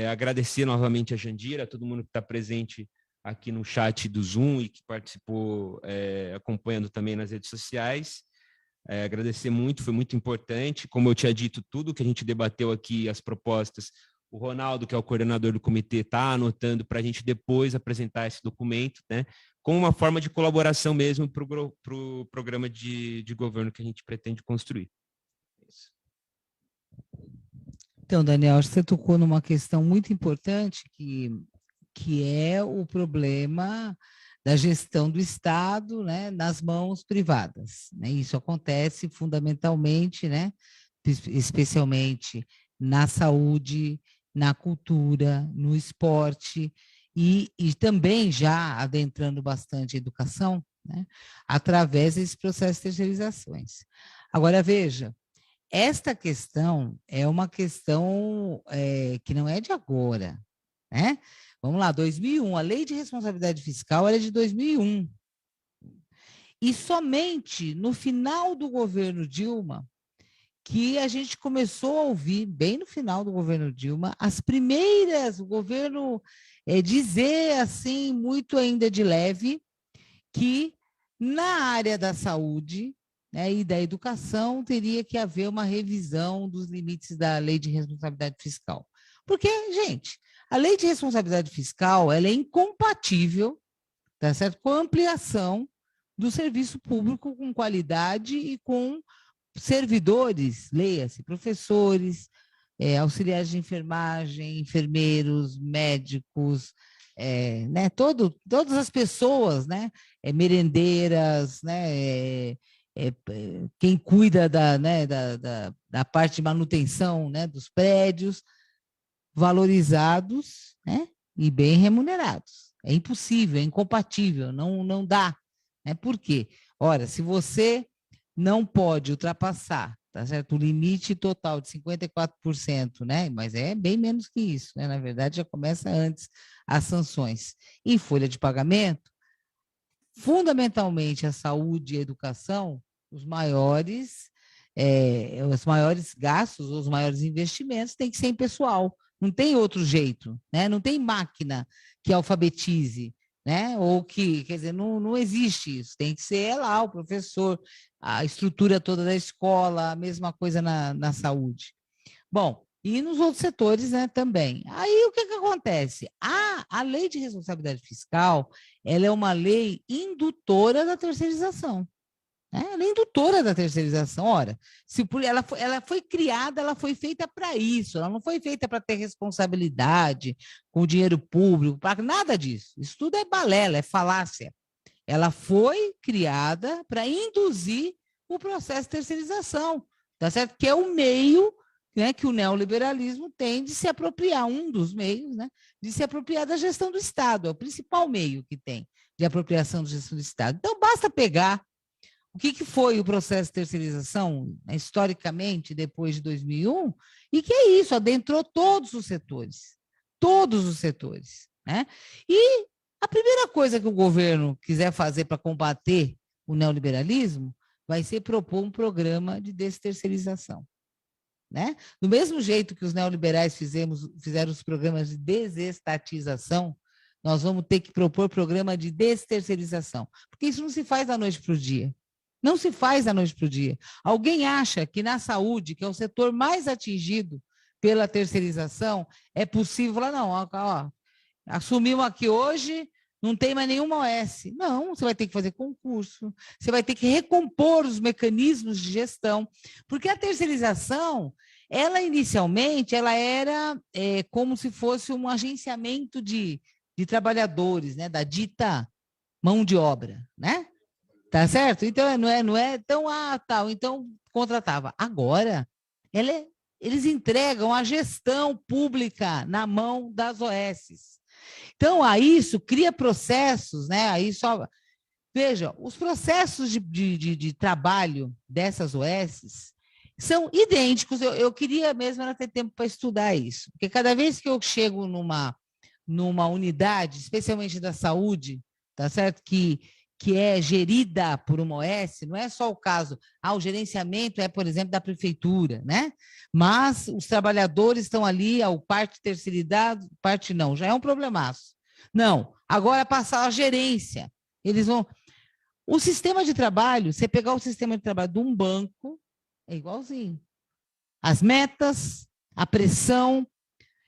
Agradecer novamente a Jandira, a todo mundo que está presente aqui no chat do Zoom e que participou acompanhando também nas redes sociais. Agradecer muito, foi muito importante. Como eu tinha dito, tudo que a gente debateu aqui, as propostas, o Ronaldo, que é o coordenador do comitê, está anotando para a gente depois apresentar esse documento, né, como uma forma de colaboração mesmo para o programa de governo que a gente pretende construir. Isso. Então, Daniel, acho que você tocou numa questão muito importante, que é o problema da gestão do Estado, né, nas mãos privadas, né? Isso acontece fundamentalmente, né, especialmente na saúde, na cultura, no esporte e também já adentrando bastante a educação, né, através desse processo de terceirizações. Agora, veja, esta questão é uma questão que não é de agora, né? Vamos lá, 2001, a Lei de Responsabilidade Fiscal era de 2001. E somente no final do governo Dilma, que a gente começou a ouvir, bem no final do governo Dilma, as primeiras, o governo dizer assim, muito ainda de leve, que na área da saúde, né, e da educação teria que haver uma revisão dos limites da Lei de Responsabilidade Fiscal. Porque, gente, a Lei de Responsabilidade Fiscal ela é incompatível, tá certo, com a ampliação do serviço público com qualidade e com servidores, leia-se, professores, auxiliares de enfermagem, enfermeiros, médicos, né, todas as pessoas, né, merendeiras, né, quem cuida da parte de manutenção, né, dos prédios, valorizados, né, e bem remunerados. É impossível, é incompatível, não dá. Né? Por quê? Ora, se você não pode ultrapassar, tá certo? O limite total de 54%, né? Mas é bem menos que isso, né? Na verdade, já começa antes as sanções. E folha de pagamento, fundamentalmente a saúde e a educação, os maiores gastos, os maiores investimentos têm que ser em pessoal. Não tem outro jeito, né? Não tem máquina que alfabetize, né? Ou que, quer dizer, não existe isso. Tem que ser lá o professor, a estrutura toda da escola, a mesma coisa na saúde. Bom, e nos outros setores, né, também. Aí o que acontece? A lei de responsabilidade fiscal, ela é uma lei indutora da terceirização. Ela é indutora da terceirização. Ora, ela foi criada, ela foi feita para isso, ela não foi feita para ter responsabilidade com dinheiro público, para nada disso. Isso tudo é balela, é falácia. Ela foi criada para induzir o processo de terceirização, tá certo? Que é o meio, né, que o neoliberalismo tem de se apropriar, um dos meios, né, de se apropriar da gestão do Estado, é o principal meio que tem de apropriação da gestão do Estado. Então, basta pegar o que foi o processo de terceirização, né, historicamente, depois de 2001, e que é isso, adentrou todos os setores, né? E a primeira coisa que o governo quiser fazer para combater o neoliberalismo vai ser propor um programa de desterceirização. Né? Do mesmo jeito que os neoliberais fizeram os programas de desestatização, nós vamos ter que propor programa de desterceirização, porque isso não se faz da noite para o dia. Não se faz da noite para o dia. Alguém acha que na saúde, que é o setor mais atingido pela terceirização, é possível falar, não, ó, assumimos aqui hoje, não tem mais nenhuma OS. Não, você vai ter que fazer concurso, você vai ter que recompor os mecanismos de gestão, porque a terceirização, ela inicialmente, ela era como se fosse um agenciamento de trabalhadores, né, da dita mão de obra, né? Tá certo? Então, não é tão, tal, então contratava. Agora, eles entregam a gestão pública na mão das OSs. Então, a isso cria processos, né? Aí só. Veja, os processos de trabalho dessas OSs são idênticos. Eu queria mesmo ter tempo para estudar isso, porque cada vez que eu chego numa unidade, especialmente da saúde, tá certo? Que é gerida por uma OS, não é só o caso, o gerenciamento é, por exemplo, da prefeitura, né? Mas os trabalhadores estão ali, parte terceirizada, parte não, já é um problemaço. Não, agora passar a gerência, eles vão... O sistema de trabalho, você pegar o sistema de trabalho de um banco, é igualzinho. As metas, a pressão,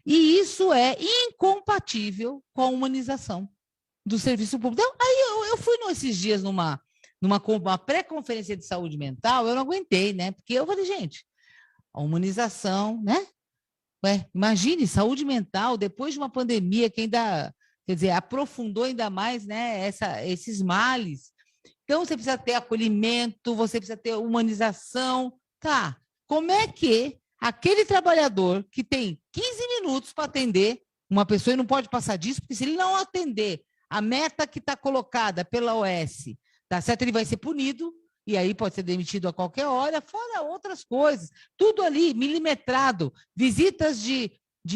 e isso é incompatível com a humanização do serviço público. Então, aí eu fui esses dias numa pré-conferência de saúde mental, eu não aguentei, né? Porque eu falei, gente, a humanização, né? Imagine, saúde mental, depois de uma pandemia que ainda, quer dizer, aprofundou ainda mais, né, esses males. Então, você precisa ter acolhimento, você precisa ter humanização. Tá, como é que aquele trabalhador que tem 15 minutos para atender uma pessoa e não pode passar disso, porque se ele não atender a meta que está colocada pela OS, tá certo? Ele vai ser punido e aí pode ser demitido a qualquer hora, fora outras coisas. Tudo ali, milimetrado. Visitas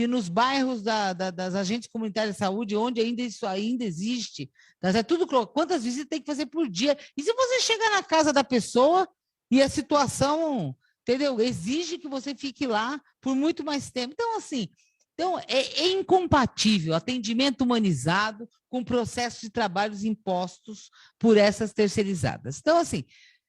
nos bairros das agentes comunitárias de saúde, onde isso ainda existe. Tá certo? Tudo, quantas visitas tem que fazer por dia? E se você chegar na casa da pessoa e a situação, entendeu? Exige que você fique lá por muito mais tempo. Então, assim... Então, é incompatível atendimento humanizado com processos de trabalhos impostos por essas terceirizadas. Então, assim,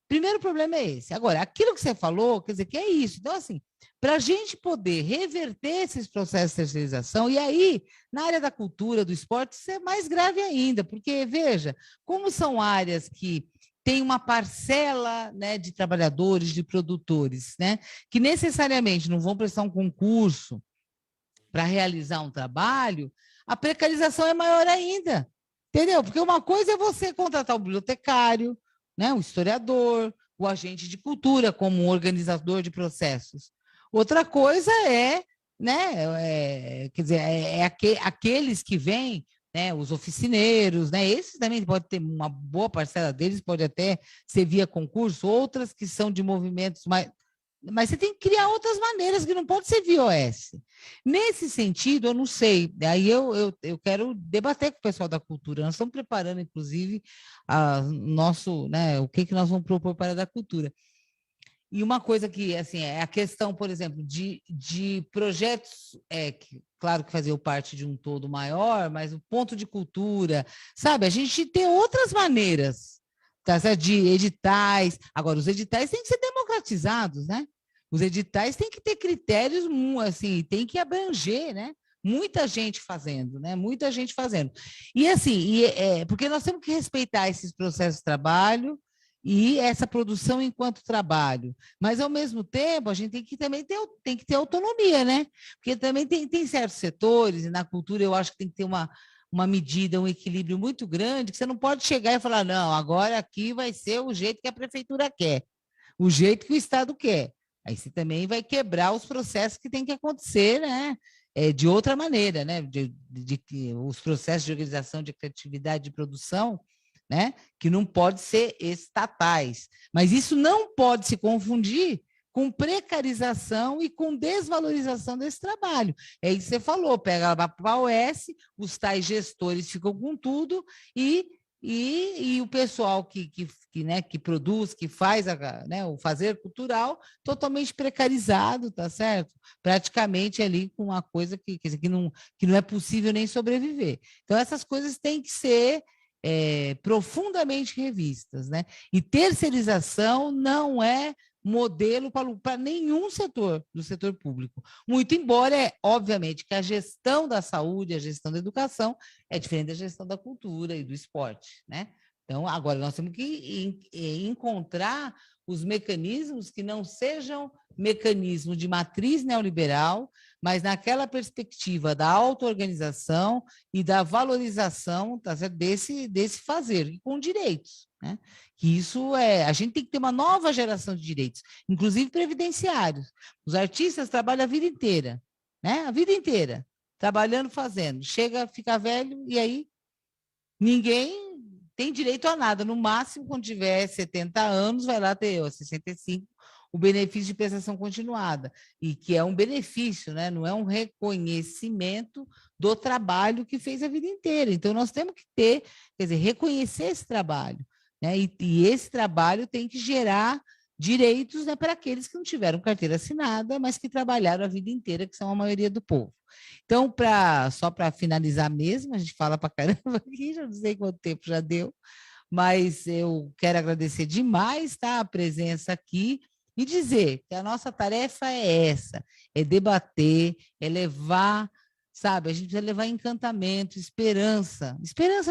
primeiro problema é esse. Agora, aquilo que você falou, quer dizer, que é isso. Então, assim, para a gente poder reverter esses processos de terceirização, e aí, na área da cultura, do esporte, isso é mais grave ainda, porque, veja, como são áreas que tem uma parcela, né, de trabalhadores, de produtores, né, que necessariamente não vão prestar um concurso para realizar um trabalho, a precarização é maior ainda, entendeu? Porque uma coisa é você contratar o bibliotecário, né, o historiador, o agente de cultura como um organizador de processos. Outra coisa é, né, quer dizer, aqueles que vêm, né, os oficineiros, né, esses também pode ter uma boa parcela deles, pode até ser via concurso, outras que são de movimentos mais... Mas você tem que criar outras maneiras, que não pode ser via OS. Nesse sentido, eu não sei, aí eu quero debater com o pessoal da cultura, nós estamos preparando, inclusive, né, o que nós vamos propor para a da cultura. E uma coisa que, assim, é a questão, por exemplo, de projetos, claro que faziam parte de um todo maior, mas o ponto de cultura, sabe? A gente tem outras maneiras, tá certo? De editais. Agora, os editais têm que ser democratizados, né? Os editais têm que ter critérios, assim, tem que abranger, né? Muita gente fazendo, né? Muita gente fazendo. E, assim, porque nós temos que respeitar esses processos de trabalho, e essa produção enquanto trabalho. Mas, ao mesmo tempo, a gente também tem que ter autonomia, né? Porque também tem certos setores, e na cultura eu acho que tem que ter uma medida, um equilíbrio muito grande, que você não pode chegar e falar, não, agora aqui vai ser o jeito que a prefeitura quer, o jeito que o Estado quer. Aí você também vai quebrar os processos que tem que acontecer, né? De outra maneira, né? Os processos de organização de criatividade de produção, né? Que não pode ser estatais. Mas isso não pode se confundir com precarização e com desvalorização desse trabalho. É isso que você falou, pega para a OS, os tais gestores ficam com tudo e o pessoal né, que produz, que faz né, o fazer cultural, totalmente precarizado, tá certo? Praticamente ali com uma coisa que não é possível nem sobreviver. Então, essas coisas têm que ser profundamente revistas, né? E terceirização não é modelo para nenhum setor do setor público. Muito embora, obviamente, que a gestão da saúde, a gestão da educação é diferente da gestão da cultura e do esporte, né? Então, agora nós temos que encontrar os mecanismos que não sejam mecanismos de matriz neoliberal, mas naquela perspectiva da auto-organização e da valorização, tá certo? desse fazer, com direitos, né? Que isso a gente tem que ter uma nova geração de direitos, inclusive previdenciários. Os artistas trabalham a vida inteira, né? A vida inteira, trabalhando, fazendo. Chega, fica velho, e aí ninguém tem direito a nada. No máximo, quando tiver 70 anos, vai lá ter 65, o benefício de prestação continuada, e que é um benefício, né? Não é um reconhecimento do trabalho que fez a vida inteira. Então, nós temos que ter, quer dizer, reconhecer esse trabalho, né? E esse trabalho tem que gerar direitos, né, para aqueles que não tiveram carteira assinada, mas que trabalharam a vida inteira, que são a maioria do povo. Então, só para finalizar mesmo, a gente fala para caramba aqui, já não sei quanto tempo já deu, mas eu quero agradecer demais, tá, a presença aqui e dizer que a nossa tarefa é essa, é debater, é levar, sabe, a gente precisa levar encantamento, esperança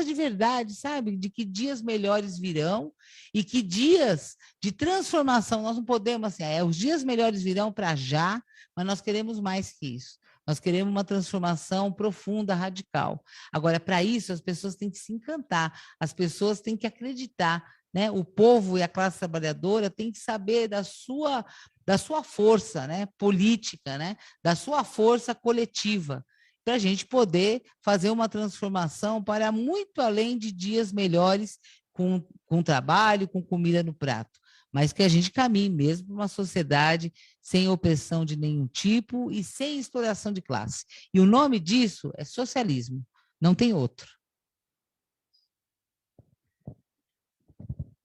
de verdade, sabe, de que dias melhores virão e que dias de transformação, nós não podemos, assim, os dias melhores virão para já, mas nós queremos mais que isso. Nós queremos uma transformação profunda, radical. Agora, para isso, as pessoas têm que se encantar, as pessoas têm que acreditar, né? O povo e a classe trabalhadora têm que saber da sua força, né, política, né, da sua força coletiva, para a gente poder fazer uma transformação para muito além de dias melhores com trabalho, com comida no prato, mas que a gente caminhe mesmo para uma sociedade sem opressão de nenhum tipo e sem exploração de classe. E o nome disso é socialismo, não tem outro.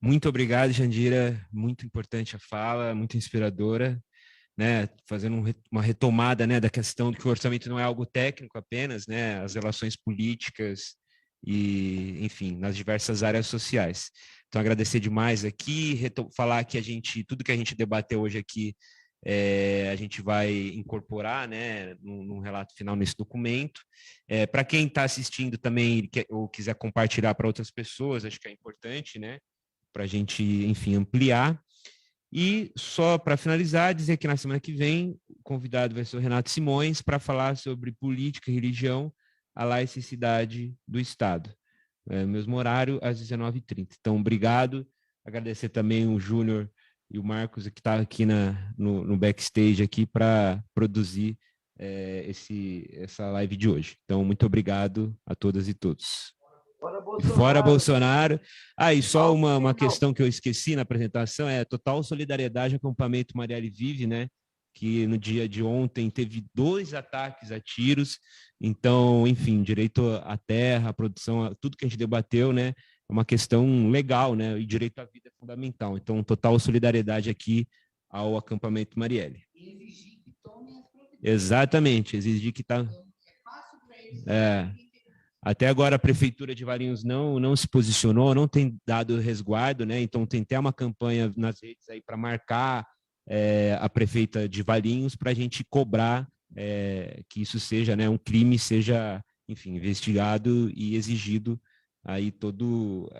Muito obrigado, Jandira. Muito importante a fala, muito inspiradora, né? Fazendo uma retomada, né, da questão de que o orçamento não é algo técnico apenas, né? As relações políticas e, enfim, nas diversas áreas sociais. Então, agradecer demais aqui, falar que tudo que a gente debateu hoje aqui, a gente vai incorporar, né, num relato final nesse documento. Para quem está assistindo também ou quiser compartilhar para outras pessoas, acho que é importante, né? para a gente, enfim, ampliar. E só para finalizar, dizer que na semana que vem o convidado vai ser o Renato Simões para falar sobre política e religião, a laicidade do Estado. Mesmo horário, às 19h30. Então, obrigado. Agradecer também o Júnior e o Marcos, que está aqui no backstage aqui para produzir essa live de hoje. Então, muito obrigado a todas e todos. Fora Bolsonaro. Fora Bolsonaro. E só uma questão que eu esqueci na apresentação, total solidariedade ao acampamento Marielle Vive, né? Que no dia de ontem teve 2 ataques a tiros. Então, enfim, direito à terra, à produção, tudo que a gente debateu, né? É uma questão legal, né? E direito à vida é fundamental. Então, total solidariedade aqui ao acampamento Marielle. Exigir que tomem as providências. Exatamente, exigir que tá. Até agora a prefeitura de Valinhos não se posicionou, não tem dado resguardo, né? Então tem até uma campanha nas redes aí para marcar a prefeita de Valinhos para a gente cobrar que isso seja, né, um crime, seja, enfim, investigado e exigido aí todo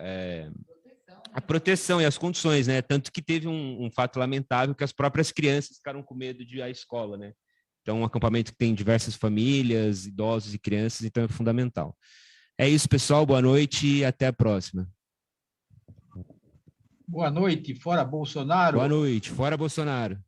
a proteção e as condições, né? Tanto que teve um fato lamentável que as próprias crianças ficaram com medo de ir à escola, né? Então, um acampamento que tem diversas famílias, idosos e crianças, então é fundamental. É isso, pessoal. Boa noite e até a próxima. Boa noite, fora Bolsonaro. Boa noite, fora Bolsonaro.